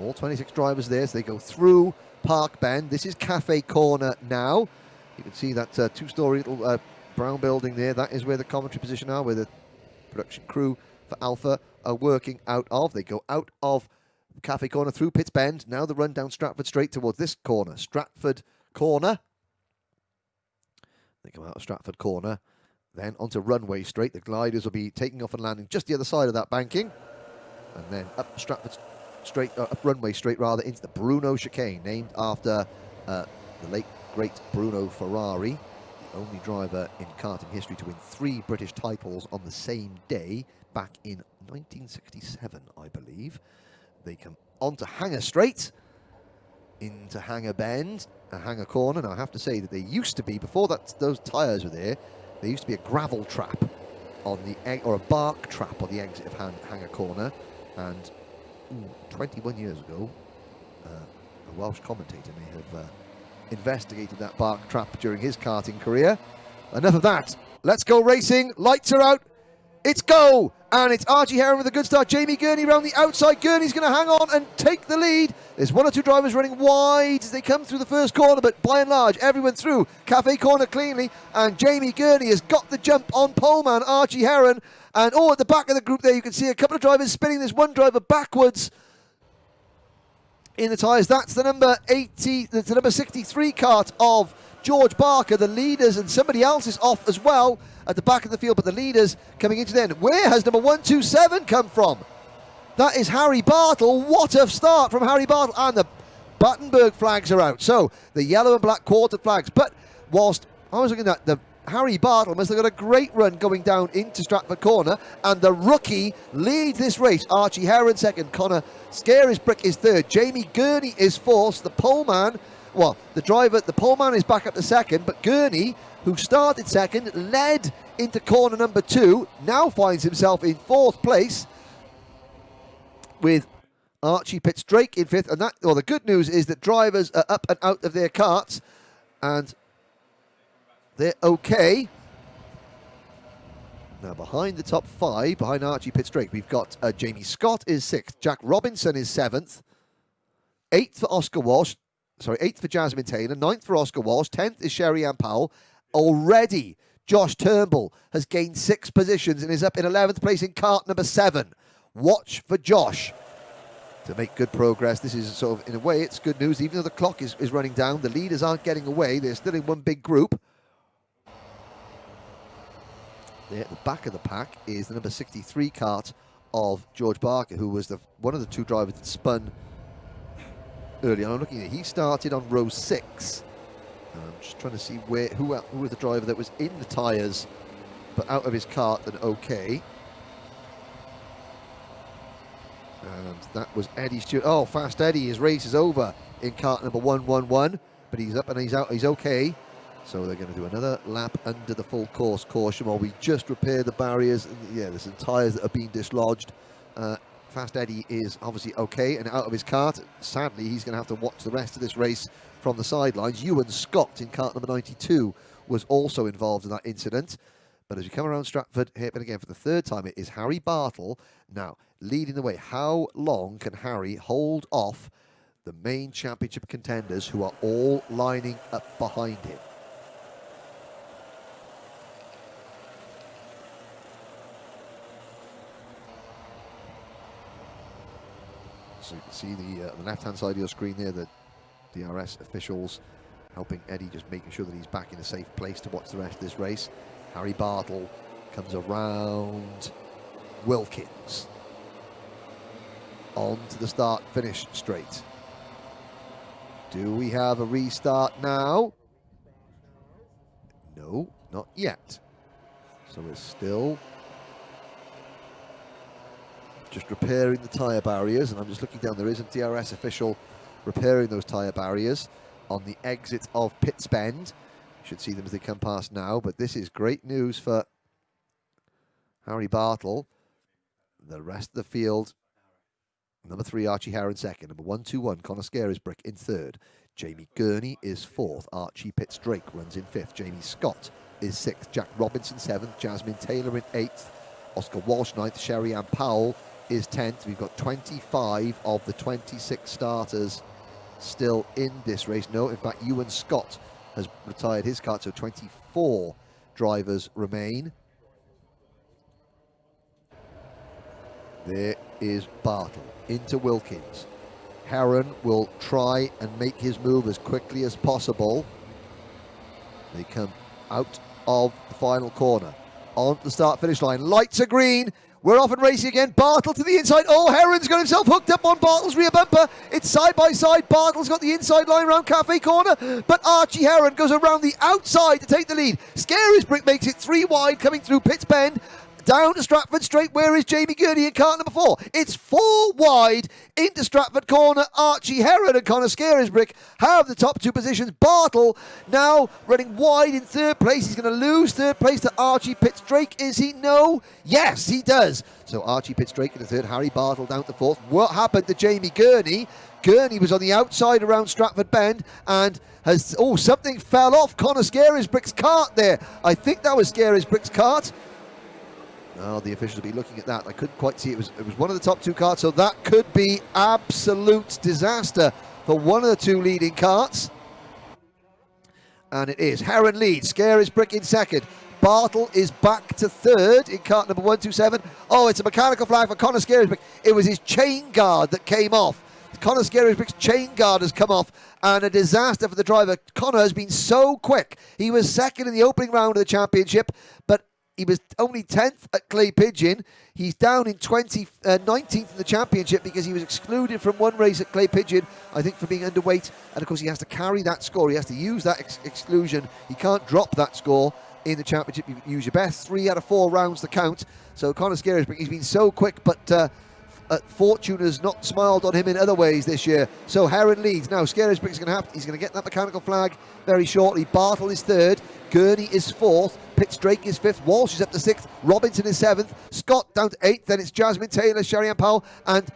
All 26 drivers there. So they go through Park Bend. This is Cafe Corner now. You can see that two-story little brown building there. That is where the commentary position are, where the production crew for Alpha are working out of. They go out of Cafe Corner through Pitts Bend. Now the run down Stratford straight towards this corner. Stratford Corner. They come out of Stratford Corner. Then onto Runway Straight. The gliders will be taking off and landing just the other side of that banking. And then up Stratford Straight, up Runway Straight rather, into the Bruno Chicane, named after the late great Bruno Ferrari, the only driver in karting history to win 3 British titles on the same day back in 1967, I believe. They come onto Hangar Straight, into Hangar Bend, a Hangar Corner. Now I have to say that they used to be, before those tyres were there used to be a gravel trap on the or a bark trap on the exit of Hangar Corner, and 21 years ago, a Welsh commentator may have investigated that bark trap during his karting career. Enough of that. Let's go racing. Lights are out. It's go! And it's Archie Heron with a good start. Jamie Gurney around the outside. Gurney's going to hang on and take the lead. There's one or two drivers running wide as they come through the first corner, but by and large, everyone through Cafe Corner cleanly. And Jamie Gurney has got the jump on poleman Archie Heron. And at the back of the group there, you can see a couple of drivers spinning. There's one driver backwards in the tyres. That's the number 80, that's the number 63 kart of George Barker. The leaders, and somebody else is off as well at the back of the field, but the leaders coming into the end. Where has number 127 come from? That is Harry Bartle. What a start from Harry Bartle. And the Battenberg flags are out. So the yellow and black quarter flags. But whilst I was looking at the Harry Bartle must have got a great run going down into Stratford Corner, and the rookie leads this race. Archie Heron second, Conor Scarisbrick is third, Jamie Gurney is fourth. The poleman, well, the poleman is back up to second, but Gurney, who started second, led into corner number 2, now finds himself in 4th place with Archie Pitts-Drake in 5th. And the good news is that drivers are up and out of their karts, and they're okay. Now behind the top 5, behind Archie Pitts-Drake, we've got Jamie Scott is 6th, Jack Robinson is 7th, 8th for Oscar Walsh, 8th for Jasmine Taylor, 9th for Oscar Walsh, 10th is Sherry Ann Powell. Already, Josh Turnbull has gained 6 positions and is up in 11th place in kart number 7. Watch for Josh. to make good progress. This is sort of, in a way, it's good news. Even though the clock is running down, the leaders aren't getting away. They're still in one big group. There at the back of the pack is the number 63 kart of George Barker, who was one of the two drivers that spun early on. I'm looking at it. He started on row 6. I'm just trying to see who was the driver that was in the tyres but out of his kart and okay. And that was Eddie Stewart. Oh, Fast Eddie, his race is over in kart number 111, but he's up and he's out, he's okay. So they're going to do another lap under the full course caution while we just repair the barriers. Yeah, there's some tyres that are being dislodged. Fast Eddie is obviously okay and out of his kart. Sadly, he's going to have to watch the rest of this race from the sidelines. Ewan Scott in kart number 92 was also involved in that incident. But as we come around Stratford, happen again for the third time, it is Harry Bartle now leading the way. How long can Harry hold off the main championship contenders who are all lining up behind him? So you can see the left-hand side of your screen there, the DRS officials helping Eddie, just making sure that he's back in a safe place to watch the rest of this race. Harry Bartle comes around Wilkins on to the start-finish straight. Do we have a restart now? No, not yet. So we're still just repairing the tyre barriers, and I'm just looking down, there is a DRS official repairing those tyre barriers on the exit of Pitts Bend. You should see them as they come past now, but this is great news for Harry Bartle. The rest of the field, number 3, Archie Heron second, number 121, Connor Scarisbrick in third, Jamie Gurney is fourth, Archie Pitts Drake runs in fifth, Jamie Scott is sixth, Jack Robinson seventh, Jasmine Taylor in eighth, Oscar Walsh ninth, Sherry Ann Powell is 10th. We've got 25 of the 26 starters still in this race. No, in fact, Ewan Scott has retired his kart, so 24 drivers remain. There is Bartle into Wilkins. Heron will try and make his move as quickly as possible. They come out of the final corner. On the start-finish line. Lights are green. We're off and racing again. Bartle to the inside. Oh, Heron's got himself hooked up on Bartle's rear bumper. It's side by side. Bartle's got the inside line around Cafe Corner, but Archie Heron goes around the outside to take the lead. Scarisbrick makes it 3 wide coming through Pitts Bend. Down to Stratford Straight. Where is Jamie Gurney in kart number 4? It's 4 wide into Stratford Corner. Archie Heron and Connor Scarisbrick have the top 2 positions. Bartle now running wide in third place. He's going to lose third place to Archie Pitts Drake. Is he? No. Yes, he does. So Archie Pitts Drake in the third. Harry Bartle down to fourth. What happened to Jamie Gurney? Gurney was on the outside around Stratford Bend and has... Oh, something fell off Connor Scarisbrick's kart there. I think that was Scarisbrick's kart. Oh, the officials will be looking at that. I couldn't quite see it. It was one of the top 2 karts, so that could be absolute disaster for one of the 2 leading karts. And it is. Heron leads. Scarisbrick in second. Bartle is back to third in kart number 127. Oh, it's a mechanical flag for Connor Scarisbrick. It was his chain guard that came off. Connor Scarisbrick's chain guard has come off, and a disaster for the driver. Connor has been so quick. He was second in the opening round of the championship, but he was only 10th at Clay Pigeon. He's down in 19th in the championship because he was excluded from one race at Clay Pigeon, I think, for being underweight. And of course, he has to carry that score. He has to use that exclusion. He can't drop that score in the championship. You use your best 3 out of 4 rounds to count. So Connor Scarisbrick, he's been so quick, but fortune has not smiled on him in other ways this year. So Heron leads. Now Scarisbrick's he's going to get that mechanical flag very shortly. Bartle is third. Gurney is fourth. Pitts Drake is fifth. Walsh is up to sixth. Robinson is seventh. Scott down to eighth. Then it's Jasmine Taylor, Sherry Ann Powell, and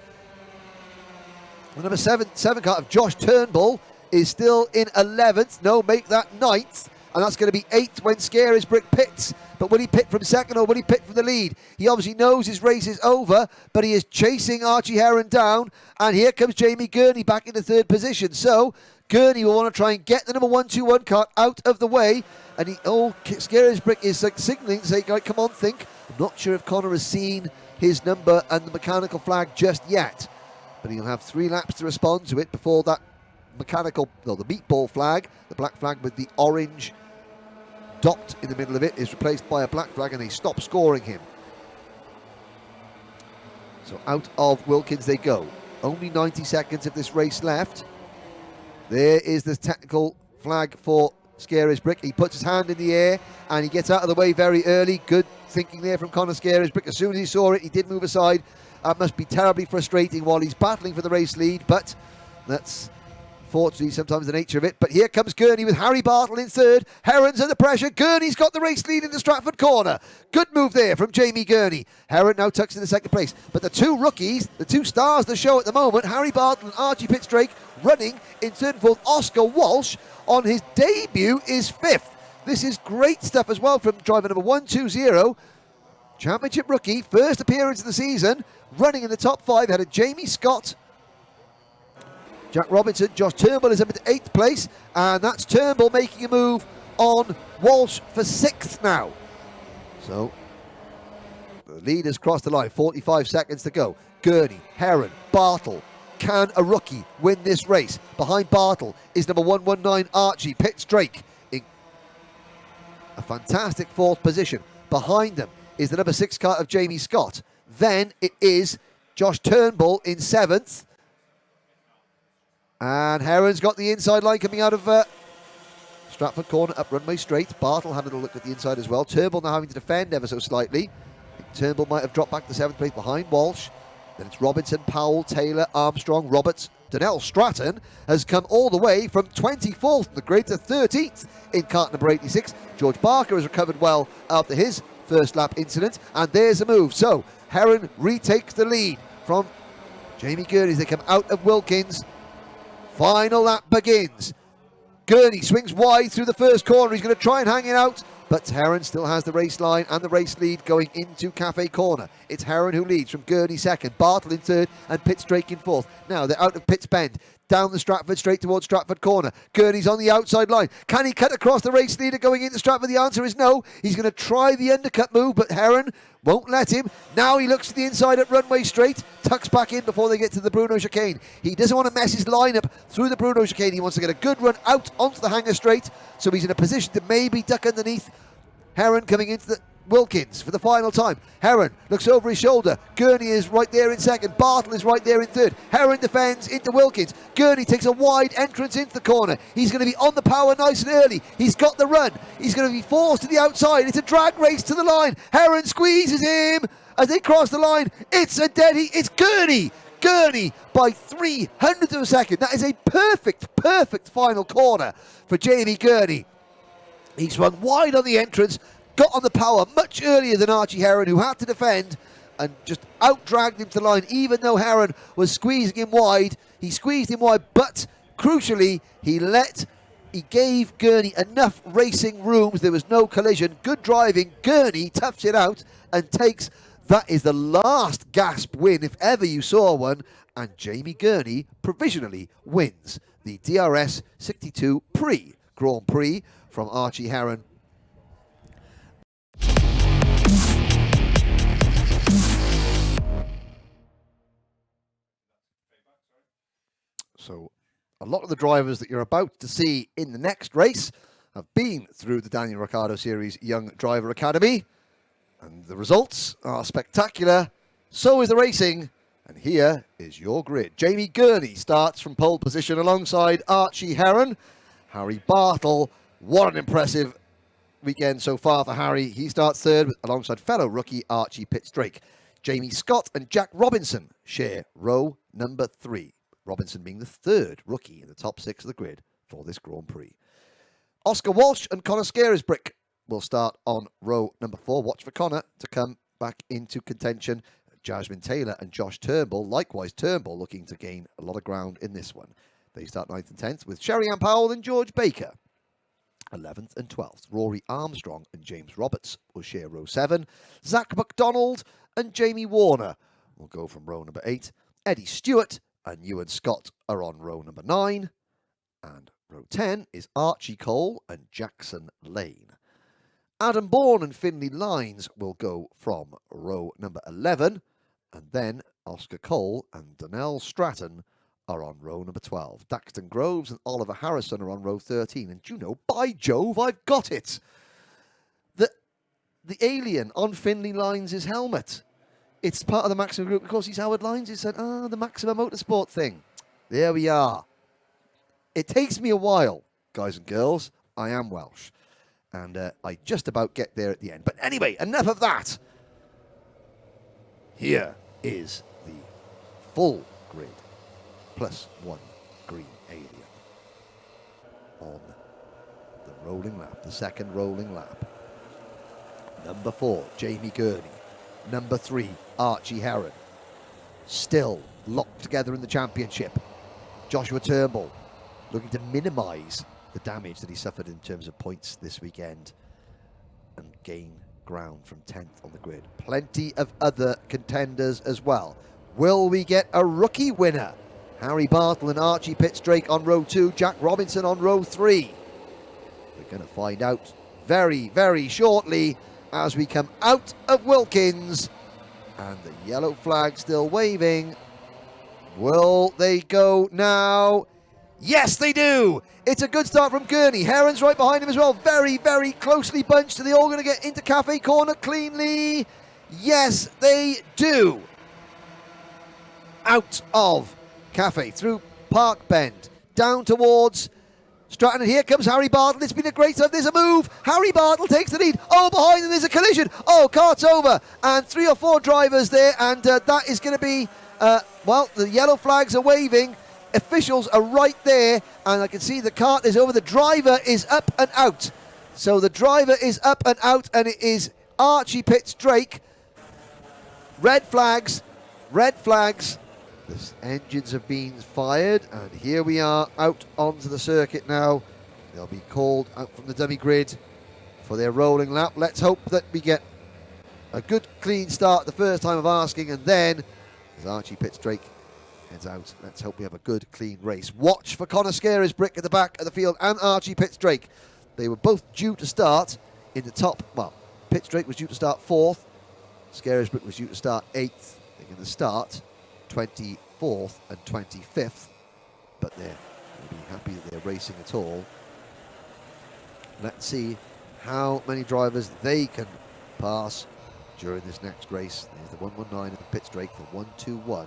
the number 7 kart of Josh Turnbull is still in 11th. No, make that 9th. And that's going to be 8th when Scarisbrick pits. But will he pit from second or will he pit from the lead? He obviously knows his race is over, but he is chasing Archie Heron down. And here comes Jamie Gurney back into third position. So Gurney will want to try and get the number 121 kart out of the way. And Scarisbrick is like signalling to say, come on, think. I'm not sure if Connor has seen his number and the mechanical flag just yet. but he'll have 3 laps to respond to it before that mechanical, the meatball flag, the black flag with the orange dot in the middle of it, is replaced by a black flag and they stop scoring him. So out of Wilkins they go. Only 90 seconds of this race left. There is the technical flag for Scarisbrick. He puts his hand in the air and he gets out of the way very early. Good thinking there from Conor Scarisbrick. As soon as he saw it, he did move aside. That must be terribly frustrating while he's battling for the race lead, but that's fortunately sometimes the nature of it. But here comes Gurney with Harry Bartle in third. Heron's under pressure. Gurney's got the race lead in the Stratford corner. Good move there from Jamie Gurney. Heron now tucks into second place. But the 2 rookies, the 2 stars of the show at the moment, Harry Bartle and Archie Pittsdrake, running in third and fourth. Oscar Walsh on his debut is 5th. This is great stuff as well from driver number 120. Championship rookie, first appearance of the season, running in the top 5 ahead of Jamie Scott, Jack Robinson. Josh Turnbull is up at 8th place, and that's Turnbull making a move on Walsh for 6th now. So the lead has crossed the line, 45 seconds to go. Gurney, Heron, Bartle. Can a rookie win this race? Behind Bartle is number 119 Archie Pittsdrake in a fantastic 4th position. Behind them is the number 6 car of Jamie Scott. Then it is Josh Turnbull in 7th. And Heron's got the inside line coming out of Stratford corner up runway straight. Bartle having a look at the inside as well. Turnbull now having to defend ever so slightly. I think Turnbull might have dropped back to 7th place behind Walsh. Then it's Robinson, Powell, Taylor, Armstrong, Roberts. Donnell Stratton has come all the way from 24th in the grid to 13th in kart number 86. George Barker has recovered well after his first lap incident. And there's a move. So Heron retakes the lead from Jamie Gurney as they come out of Wilkins. Final lap begins. Gurney swings wide through the first corner. He's going to try and hang it out, but Heron still has the race line and the race lead going into Cafe Corner. It's Heron who leads from Gurney second, Bartle in third, and Pittsdrake in fourth. Now they're out of Pitts Bend, down the Stratford straight towards Stratford Corner. Gurney's on the outside line. Can he cut across the race leader going into Stratford? The answer is no. He's going to try the undercut move, but Heron won't let him. Now he looks to the inside at runway straight, tucks back in before they get to the Bruno chicane. He doesn't want to mess his lineup through the Bruno chicane. He wants to get a good run out onto the hanger straight, so he's in a position to maybe duck underneath Heron coming into the Wilkins for the final time. Heron looks over his shoulder. Gurney is right there in second. Bartle is right there in third. Heron defends into Wilkins. Gurney takes a wide entrance into the corner. He's going to be on the power nice and early. He's got the run. He's going to be forced to the outside. It's a drag race to the line. Heron squeezes him as they cross the line. It's a dead heat. It's Gurney. Gurney by 300th of a second. That is a perfect final corner for Jamie Gurney. He swung wide on the entrance, got on the power much earlier than Archie Heron, who had to defend, and just out-dragged him to the line, even though Heron was squeezing him wide. He squeezed him wide, but crucially, he gave Gurney enough racing rooms. There was no collision. Good driving. Gurney toughs it out and takes, that is the last gasp win, if ever you saw one, and Jamie Gurney provisionally wins the DRS62 Grand Prix from Archie Heron. So a lot of the drivers that you're about to see in the next race have been through the Daniel Ricciardo Series Young Driver Academy, and the results are spectacular. So is the racing, and here is your grid. Jamie Gurney starts from pole position alongside Archie Heron. Harry Bartle, what an impressive weekend so far for Harry. He starts third alongside fellow rookie Archie Pittsdrake. Jamie Scott and Jack Robinson share row number 3. Robinson being the third rookie in the top 6 of the grid for this Grand Prix. Oscar Walsh and Conor Scarisbrick will start on row number 4. Watch for Conor to come back into contention. Jasmine Taylor and Josh Turnbull, likewise Turnbull looking to gain a lot of ground in this one. They start 9th and 10th with Sherry-Ann Powell and George Baker. 11th and 12th, Rory Armstrong and James Roberts will share row 7. Zach McDonald and Jamie Warner will go from row number 8. Eddie Stewart and Ewan Scott are on row number 9. And row 10 is Archie Cole and Jackson Lane. Adam Bourne and Finlay Lines will go from row number 11. And then Oscar Cole and Donnell Stratton are on row number 12. Daxton Groves and Oliver Harrison are on row 13. And you know, by Jove, I've got it. The alien on Finlay Lines' helmet. It's part of the Maxima Group. Of course, he's Howard Lines. He said, the Maxima Motorsport thing. There we are. It takes me a while, guys and girls. I am Welsh. And I just about get there at the end. But anyway, enough of that. Here is the full grid, plus one green alien on the rolling lap, the second rolling lap. Number 4, Jamie Gurney. Number 3, Archie Heron. Still locked together in the championship. Joshua Turnbull looking to minimise the damage that he suffered in terms of points this weekend and gain ground from 10th on the grid. Plenty of other contenders as well. Will we get a rookie winner? Harry Bartle and Archie Pitts-Drake on row 2, Jack Robinson on row 3. We're going to find out very, very shortly as we come out of Wilkins, and the yellow flag still waving. Will they go now? Yes, they do. It's a good start from Gurney. Heron's right behind him as well. Very, very closely bunched. Are they all going to get into Cafe Corner cleanly? Yes, they do. Out of Cafe, through Park Bend, down towards Stratton, and here comes Harry Bartle. It's been a great start. There's a move. Harry Bartle takes the lead. Oh, behind them there's a collision. Oh, cart's over. And 3 or 4 drivers there, and that is going to be, well, the yellow flags are waving. Officials are right there, and I can see the cart is over. The driver is up and out. So the driver is up and out, and it is Archie Pitts-Drake. Red flags, red flags. The engines have been fired, and here we are out onto the circuit now. They'll be called out from the dummy grid for their rolling lap. Let's hope that we get a good clean start the first time of asking, and then as Archie Pitts-Drake heads out, let's hope we have a good clean race. Watch for Connor Scarisbrick at the back of the field and Archie Pitts-Drake. They were both due to start in the top, well, Pitts-Drake was due to start 4th, Scarisbrick was due to start 8th. They're going to start 24th and 25th, but they'll be happy that they're racing at all. Let's see how many drivers they can pass during this next race. There's the 119 of the Pitts-Drake, the 121,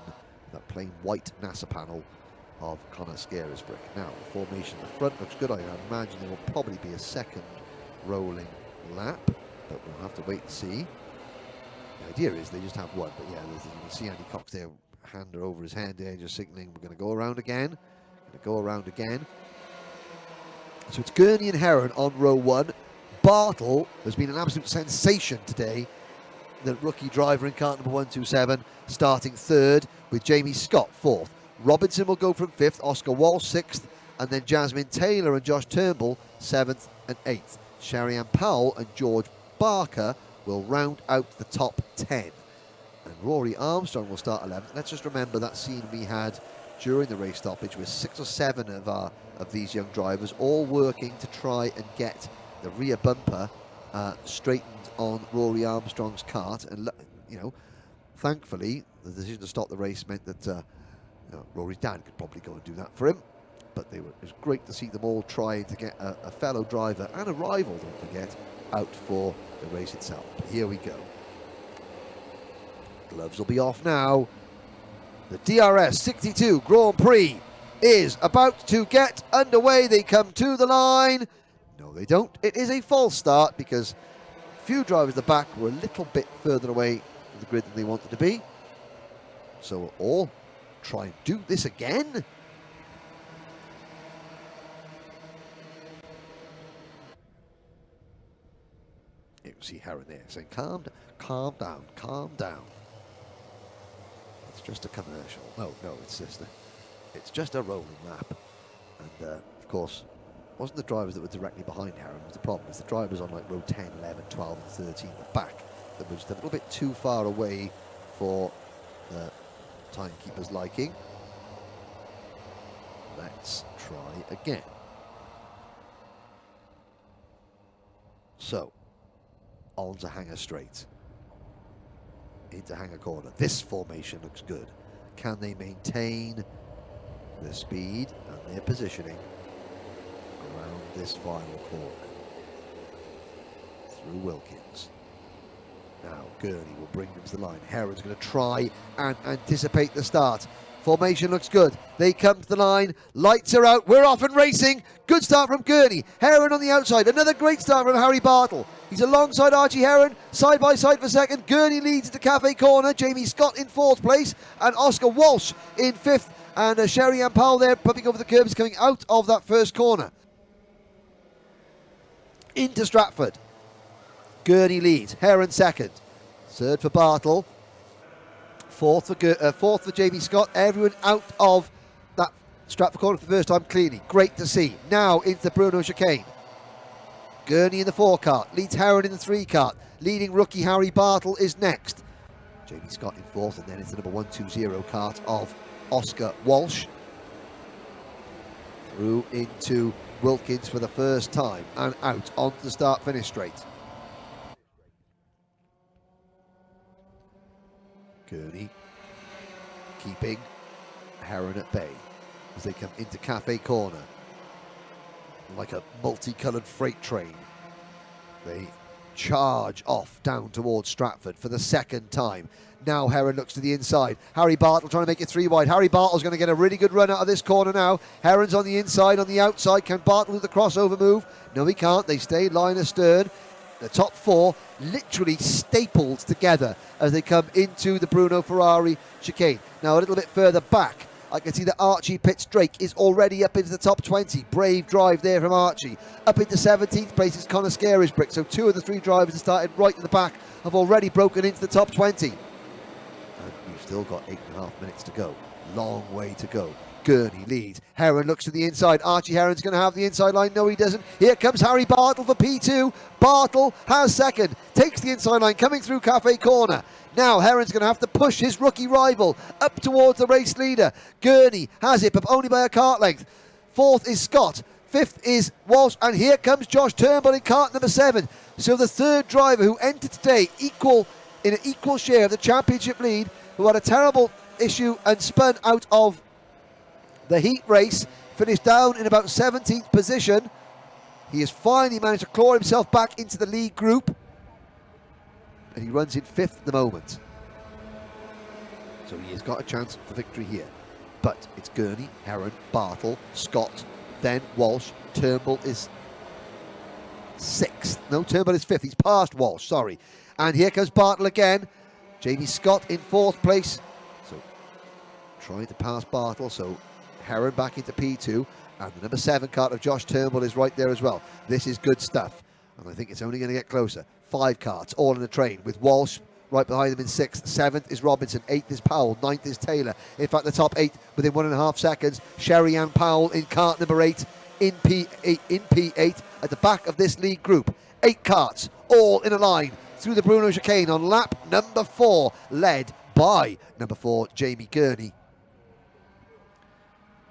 that plain white NASA panel of Connor Scarisbrick. Now, the formation in the front looks good. I imagine there will probably be a second rolling lap, but we'll have to wait and see. The idea is they just have one, but yeah, you can see Andy Cox there, hand over his hand there, just signaling we're going to go around again. So it's Gurney and Heron on row 1. Bartle has been an absolute sensation today. The rookie driver in car number 127, starting 3rd with Jamie Scott 4th. Robinson will go from 5th, Oscar Walsh 6th, and then Jasmine Taylor and Josh Turnbull 7th and 8th. Sherry-Ann Powell and George Barker will round out the top 10. And Rory Armstrong will start 11th. Let's just remember that scene we had during the race stoppage with 6 or 7 of these young drivers all working to try and get the rear bumper straightened on Rory Armstrong's kart. And, you know, thankfully, the decision to stop the race meant that Rory's dad could probably go and do that for him. But it was great to see them all trying to get a fellow driver and a rival, don't forget, out for the race itself. But here we go. Gloves will be off now. The DRS62 Grand Prix is about to get underway. They come to the line. No, they don't. It is a false start because a few drivers at the back were a little bit further away from the grid than they wanted to be. So we'll all try and do this again. You can see Heron there saying, calm down, calm down. It's just a commercial. No, it's just a rolling lap. And of course, it wasn't the drivers that were directly behind Heron was the problem. It's the drivers on like row 10, 11, 12 and 13 at the back that were just a little bit too far away for the timekeeper's liking. Let's try again. So, on to Hanger Straight. into Hangar Corner. This formation looks good. Can they maintain their speed and their positioning around this final corner? Through Wilkins. Now Gurney will bring them to the line. Heron's going to try and anticipate the start. Formation looks good. They come to the line. Lights are out. We're off and racing. Good start from Gurney. Heron on the outside. Another great start from Harry Bartle. He's alongside Archie Heron, side by side for second. Gurney leads into Cafe Corner. Jamie Scott in fourth place, and Oscar Walsh in fifth. And Sherry-Ann Powell there, pumping over the curbs, coming out of that first corner. Into Stratford. Gurney leads. Heron second. Third for Bartle. Fourth for Jamie Scott. Everyone out of that Stratford corner for the first time cleanly. Great to see. Now into the Bruno chicane. Gurney in the 4-cart. Leads Heron in the 3-cart. Leading rookie Harry Bartle is next. Jamie Scott in fourth, and then it's the number 120 cart of Oscar Walsh. Through into Wilkins for the first time and out onto the start-finish straight. Gurney keeping Heron at bay as they come into Cafe Corner. Like a multicoloured freight train, they charge off down towards Stratford for the second time. Now Heron looks to the inside. Harry Bartle trying to make it 3 wide. Harry Bartle's going to get a really good run out of this corner now. Heron's on the inside, on the outside. Can Bartle do the crossover move? No, he can't. They stay line astern. The top four literally stapled together as they come into the Bruno Ferrari chicane. Now a little bit further back, I can see that Archie Pitts-Drake is already up into the top 20. Brave drive there from Archie. Up into 17th place is Connor Scarisbrick. So 2 of the 3 drivers that started right in the back have already broken into the top 20. And we've still got 8.5 minutes to go. Long way to go. Gurney leads. Heron looks to the inside. Archie Heron's going to have the inside line. No, he doesn't. Here comes Harry Bartle for P2. Bartle has second. Takes the inside line, coming through Cafe Corner. Now Heron's going to have to push his rookie rival up towards the race leader. Gurney has it, but only by a cart length. Fourth is Scott. Fifth is Walsh. And here comes Josh Turnbull in cart number 7. So the third driver who entered today in an equal share of the championship lead, who had a terrible issue and spun out of the heat race, finished down in about 17th position. He has finally managed to claw himself back into the lead group, and he runs in 5th at the moment. So he has got a chance for victory here. But it's Gurney, Heron, Bartle, Scott, then Walsh. Turnbull is 6th. No, Turnbull is 5th. He's past Walsh, sorry. And here comes Bartle again. Jamie Scott in 4th place. So trying to pass Bartle, so Heron back into P2, and the number 7 cart of Josh Turnbull is right there as well. This is good stuff, and I think it's only going to get closer. 5 carts all in a train with Walsh right behind them in 6th. 7th is Robinson. 8th is Powell. 9th is Taylor. In fact, the top 8 within 1.5 seconds. Sherry-Ann Powell in cart number 8 in P8 at the back of this lead group. 8 carts all in a line through the Bruno chicane on lap number 4, led by number 4 Jamie Gurney.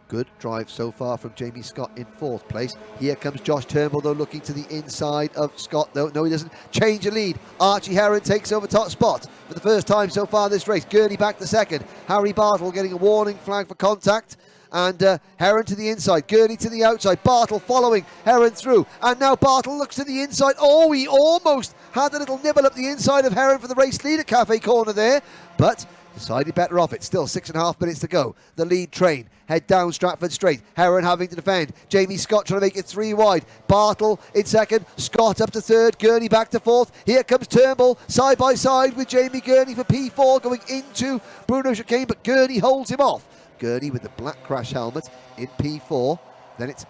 Good drive so far from Jamie Scott in 4th place. Here comes Josh Turnbull, though, looking to the inside of Scott. No, he doesn't. Change the lead. Archie Heron takes over top spot for the first time so far this race. Gurney back to second. Harry Bartle getting a warning flag for contact. And Heron to the inside. Gurney to the outside. Bartle following Heron through. And now Bartle looks to the inside. Oh, he almost had a little nibble up the inside of Heron for the race lead at Cafe Corner there. But decided better off it. Still 6.5 minutes to go. The lead train head down Stratford Straight. Heron having to defend. Jamie Scott trying to make it 3 wide. Bartle in second. Scott up to third. Gurney back to 4th. Here comes Turnbull side by side with Jamie Gurney for P4 going into Bruno chicane, but Gurney holds him off. Gurney with the black crash helmet in P4. Then it's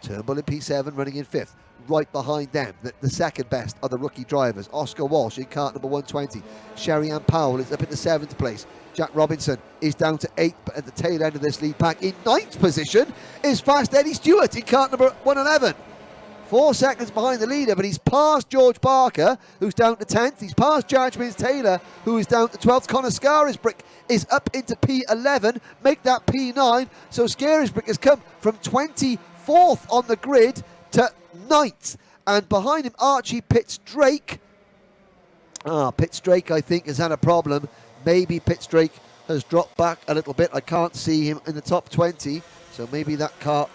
Turnbull in P7 running in 5th. Right behind them, the second best are the rookie drivers. Oscar Walsh in cart number 120. Sherry-Ann Powell is up in the 7th place. Jack Robinson is down to 8th, but at the tail end of this lead pack in 9th position is fast Eddie Stewart in cart number 111. 4 seconds behind the leader, but he's past George Barker, who's down to 10th. He's past Judgments Taylor, who is down to 12th. Connor Scarisbrick is up into P11, make that P9. So Scarisbrick has come from 24th on the grid to 9th. And behind him, Archie Pitts-Drake Pitstrake, I think, has had a problem. Maybe Pitstrake has dropped back a little bit. I can't see him in the top 20, so maybe that car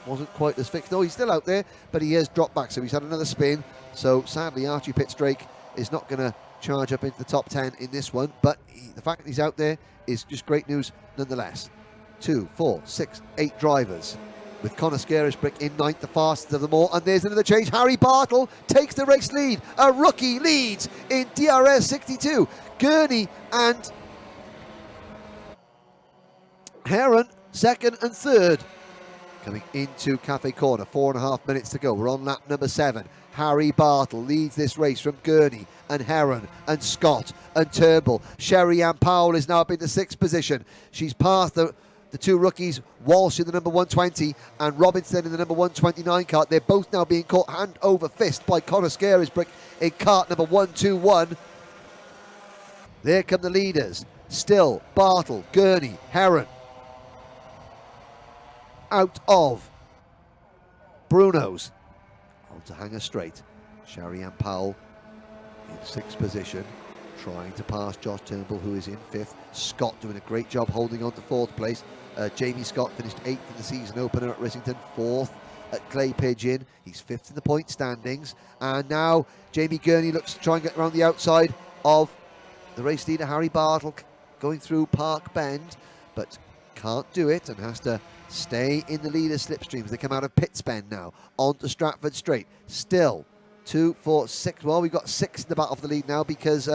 wasn't quite as fixed. No, he's still out there, but he has dropped back, so he's had another spin. So sadly, Archie Pitstrake is not going to charge up into the top 10 in this one, but the fact that he's out there is just great news nonetheless. 2, 4, 6, 8 drivers, with Conor Scarisbrick in ninth, the fastest of them all. And there's another change. Harry Bartle takes the race lead. A rookie leads in DRS62. Gurney and Heron second and third. Coming into Cafe Corner, 4.5 minutes to go. We're on lap number 7. Harry Bartle leads this race from Gurney and Heron and Scott and Turnbull. Sherry Ann Powell is now up in the 6th position. She's passed the two rookies, Walsh in the number 120 and Robinson in the number 129 cart. They're both now being caught hand over fist by Conor Scarisbrick in cart number 121. There come the leaders. Still, Bartle, Gurney, Heron. Out of Bruno's. On to Hanger Straight. Sherry Ann Powell in 6th position, trying to pass Josh Turnbull, who is in 5th. Scott doing a great job holding on to 4th place. Jamie Scott finished 8th in the season opener at Ricciardo, 4th at Clay Pigeon. He's 5th in the point standings. And now Jamie Gurney looks to try and get around the outside of the race leader, Harry Bartle, going through Park Bend, but can't do it and has to stay in the leader's slipstream as they come out of Pitts Bend now, onto Stratford Straight. Still 2, 4, 6. Well, we've got 6 in the battle for the lead now because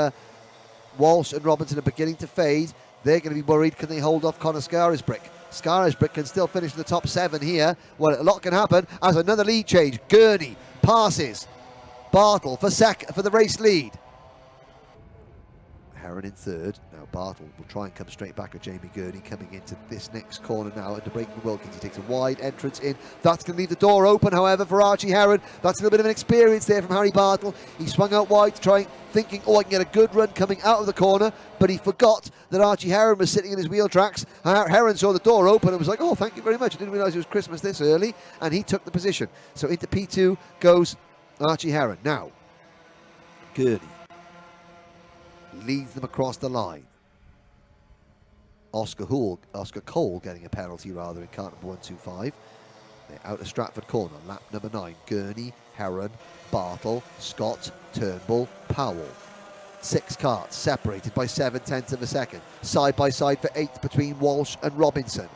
Walsh and Robinson are beginning to fade. They're going to be worried, can they hold off Conor Scarisbrick? Scarisbrick can still finish in the top 7 here. Well, a lot can happen as another lead change. Gurney passes Bartle for the race lead. Heron in 3rd. Now Bartle will try and come straight back at Jamie Gurney coming into this next corner now into Braken Wilkins. He takes a wide entrance in. That's going to leave the door open, however, for Archie Heron. That's a little bit of an experience there from Harry Bartle. He swung out wide to try, thinking, oh, I can get a good run coming out of the corner, but he forgot that Archie Heron was sitting in his wheel tracks. Heron saw the door open and was like, oh, thank you very much. I didn't realise it was Christmas this early, and he took the position. So into P2 goes Archie Heron. Now, Gurney leads them across the line. Oscar Cole getting a penalty rather in car number 125. They're out of Stratford Corner, lap number 9. Gurney, Heron, Bartle, Scott, Turnbull, Powell. 6 carts separated by 7/10 of a second. Side by side for 8th between Walsh and Robinson.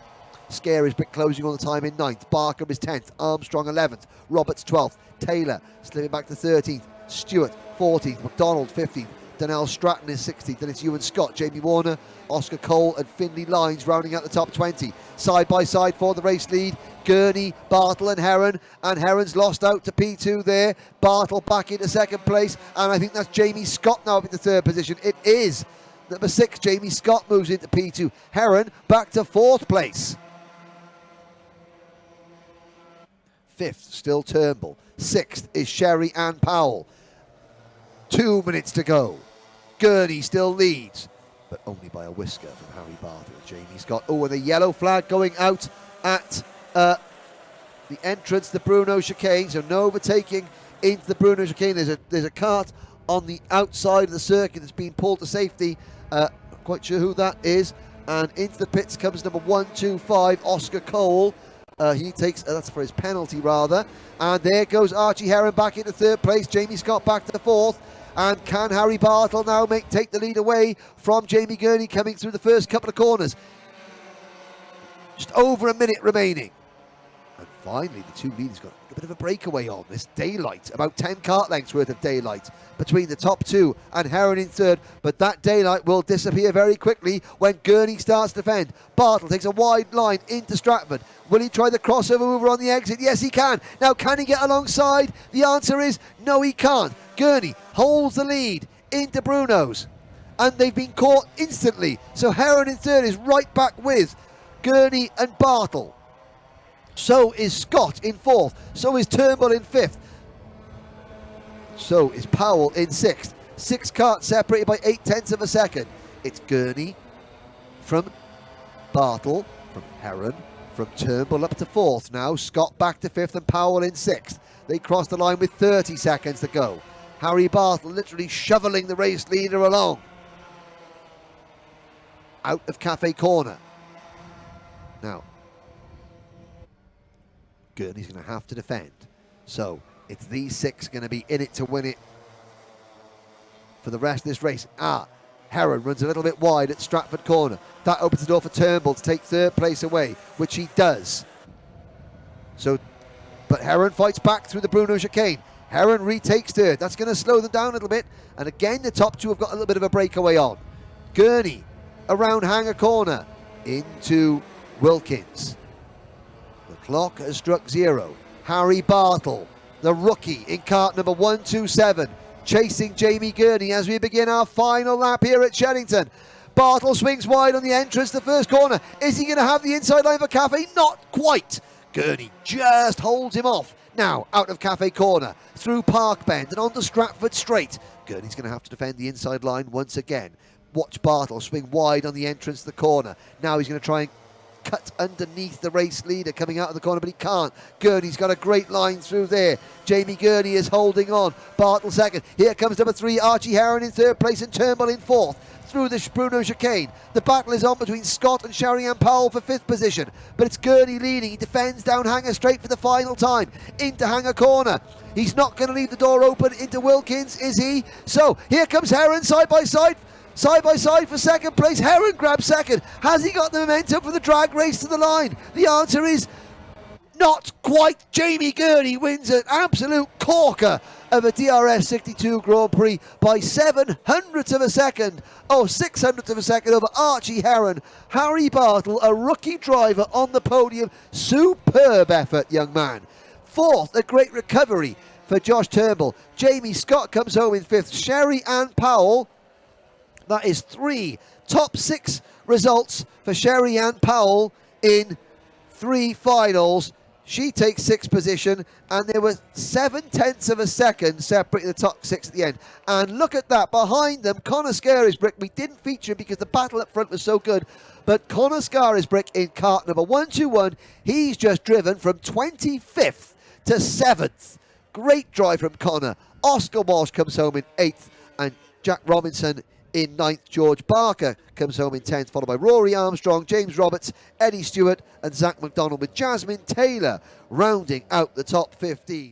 Scarisbrick closing on the time in 9th. Barker is 10th. Armstrong 11th. Roberts 12th. Taylor slipping back to 13th. Stewart 14th. McDonald 15th. Donnell Stratton is 16th, then it's Ewan Scott, Jamie Warner, Oscar Cole and Finley Lines rounding out the top 20. Side by side for the race lead, Gurney, Bartle and Heron's lost out to P2 there. Bartle back into 2nd place, and I think that's Jamie Scott now up into 3rd position. It is. Number 6, Jamie Scott moves into P2. Heron back to 4th place. 5th, still Turnbull. 6th is Sherry Ann Powell. 2 minutes to go. Gurney still leads, but only by a whisker from Harry Bartle and Jamie Scott. Oh, and a yellow flag going out at the entrance to the Bruno chicane, so no overtaking into the Bruno chicane. There's a cart on the outside of the circuit that's been pulled to safety. Not quite sure who that is. And into the pits comes number 125, Oscar Cole. He takes, that's for his penalty rather. And there goes Archie Heron back into 3rd place. Jamie Scott back to 4th. And can Harry Bartle now take the lead away from Jamie Gurney coming through the first couple of corners? Just over a minute remaining. And finally, the two leaders got a bit of a breakaway on this. Daylight, about 10 kart lengths worth of daylight between the top 2 and Heron in 3rd. But that daylight will disappear very quickly when Gurney starts to defend. Bartle takes a wide line into Stratford. Will he try the crossover mover on the exit? Yes, he can. Now, can he get alongside? The answer is no, he can't. Gurney holds the lead into Bruno's, and they've been caught instantly. So Heron in 3rd is right back with Gurney and Bartle. So is Scott in 4th. So is Turnbull in 5th. So is Powell in 6th. 6 carts separated by 8/10 of a second. It's Gurney from Bartle, from Heron, from Turnbull up to 4th now. Scott back to 5th and Powell in 6th. They cross the line with 30 seconds to go. Harry Bartle literally shoveling the race leader along. Out of Cafe Corner. Now, Gurney's going to have to defend. So, it's these 6 going to be in it to win it for the rest of this race. Heron runs a little bit wide at Stratford Corner. That opens the door for Turnbull to take 3rd place away, which he does. But Heron fights back through the Bruno chicane. Heron retakes 3rd. That's going to slow them down a little bit. And again, the top 2 have got a little bit of a breakaway on. Gurney around Hanger Corner into Wilkins. The clock has struck 0. Harry Bartle, the rookie in kart number 127, chasing Jamie Gurney as we begin our final lap here at Shenington. Bartle swings wide on the entrance to the first corner. Is he going to have the inside line for Cafe? Not quite. Gurney just holds him off. Now out of Cafe Corner, through Park Bend and onto Stratford Straight. Gurney's going to have to defend the inside line once again. Watch Bartle swing wide on the entrance to the corner. Now he's going to try and cut underneath the race leader coming out of the corner, but he can't. Gurney's got a great line through there. Jamie Gurney is holding on. Bartle 2nd. Here comes number 3, Archie Heron in 3rd place and Turnbull in 4th. Through the Bruno chicane. The battle is on between Scott and Sherian Powell for 5th position, but it's Gurney leading. He defends down Hanger Straight for the final time into Hanger Corner. He's not going to leave the door open into Wilkins, is he? So here comes Heron side by side for 2nd place. Heron grabs 2nd. Has he got the momentum for the drag race to the line? The answer is not quite. Jamie Gurney wins an absolute corker of a DRS62 Grand Prix by 700ths of a second. 600ths of a second over Archie Heron. Harry Bartle, a rookie driver on the podium. Superb effort, young man. 4th, a great recovery for Josh Turnbull. Jamie Scott comes home in 5th. Sherry Ann Powell. That is 3 top 6 results for Sherry Ann Powell in 3 finals. She takes 6th position, and there was 7/10 of a second separating the top 6 at the end. And look at that, behind them, Connor Scarisbrick. We didn't feature him because the battle up front was so good, but Connor Scarisbrick in kart number 121, he's just driven from 25th to 7th. Great drive from Connor. Oscar Walsh comes home in 8th, and Jack Robinson in 9th. George Barker comes home in 10th, followed by Rory Armstrong, James Roberts, Eddie Stewart and Zach McDonald, with Jasmine Taylor rounding out the top 15.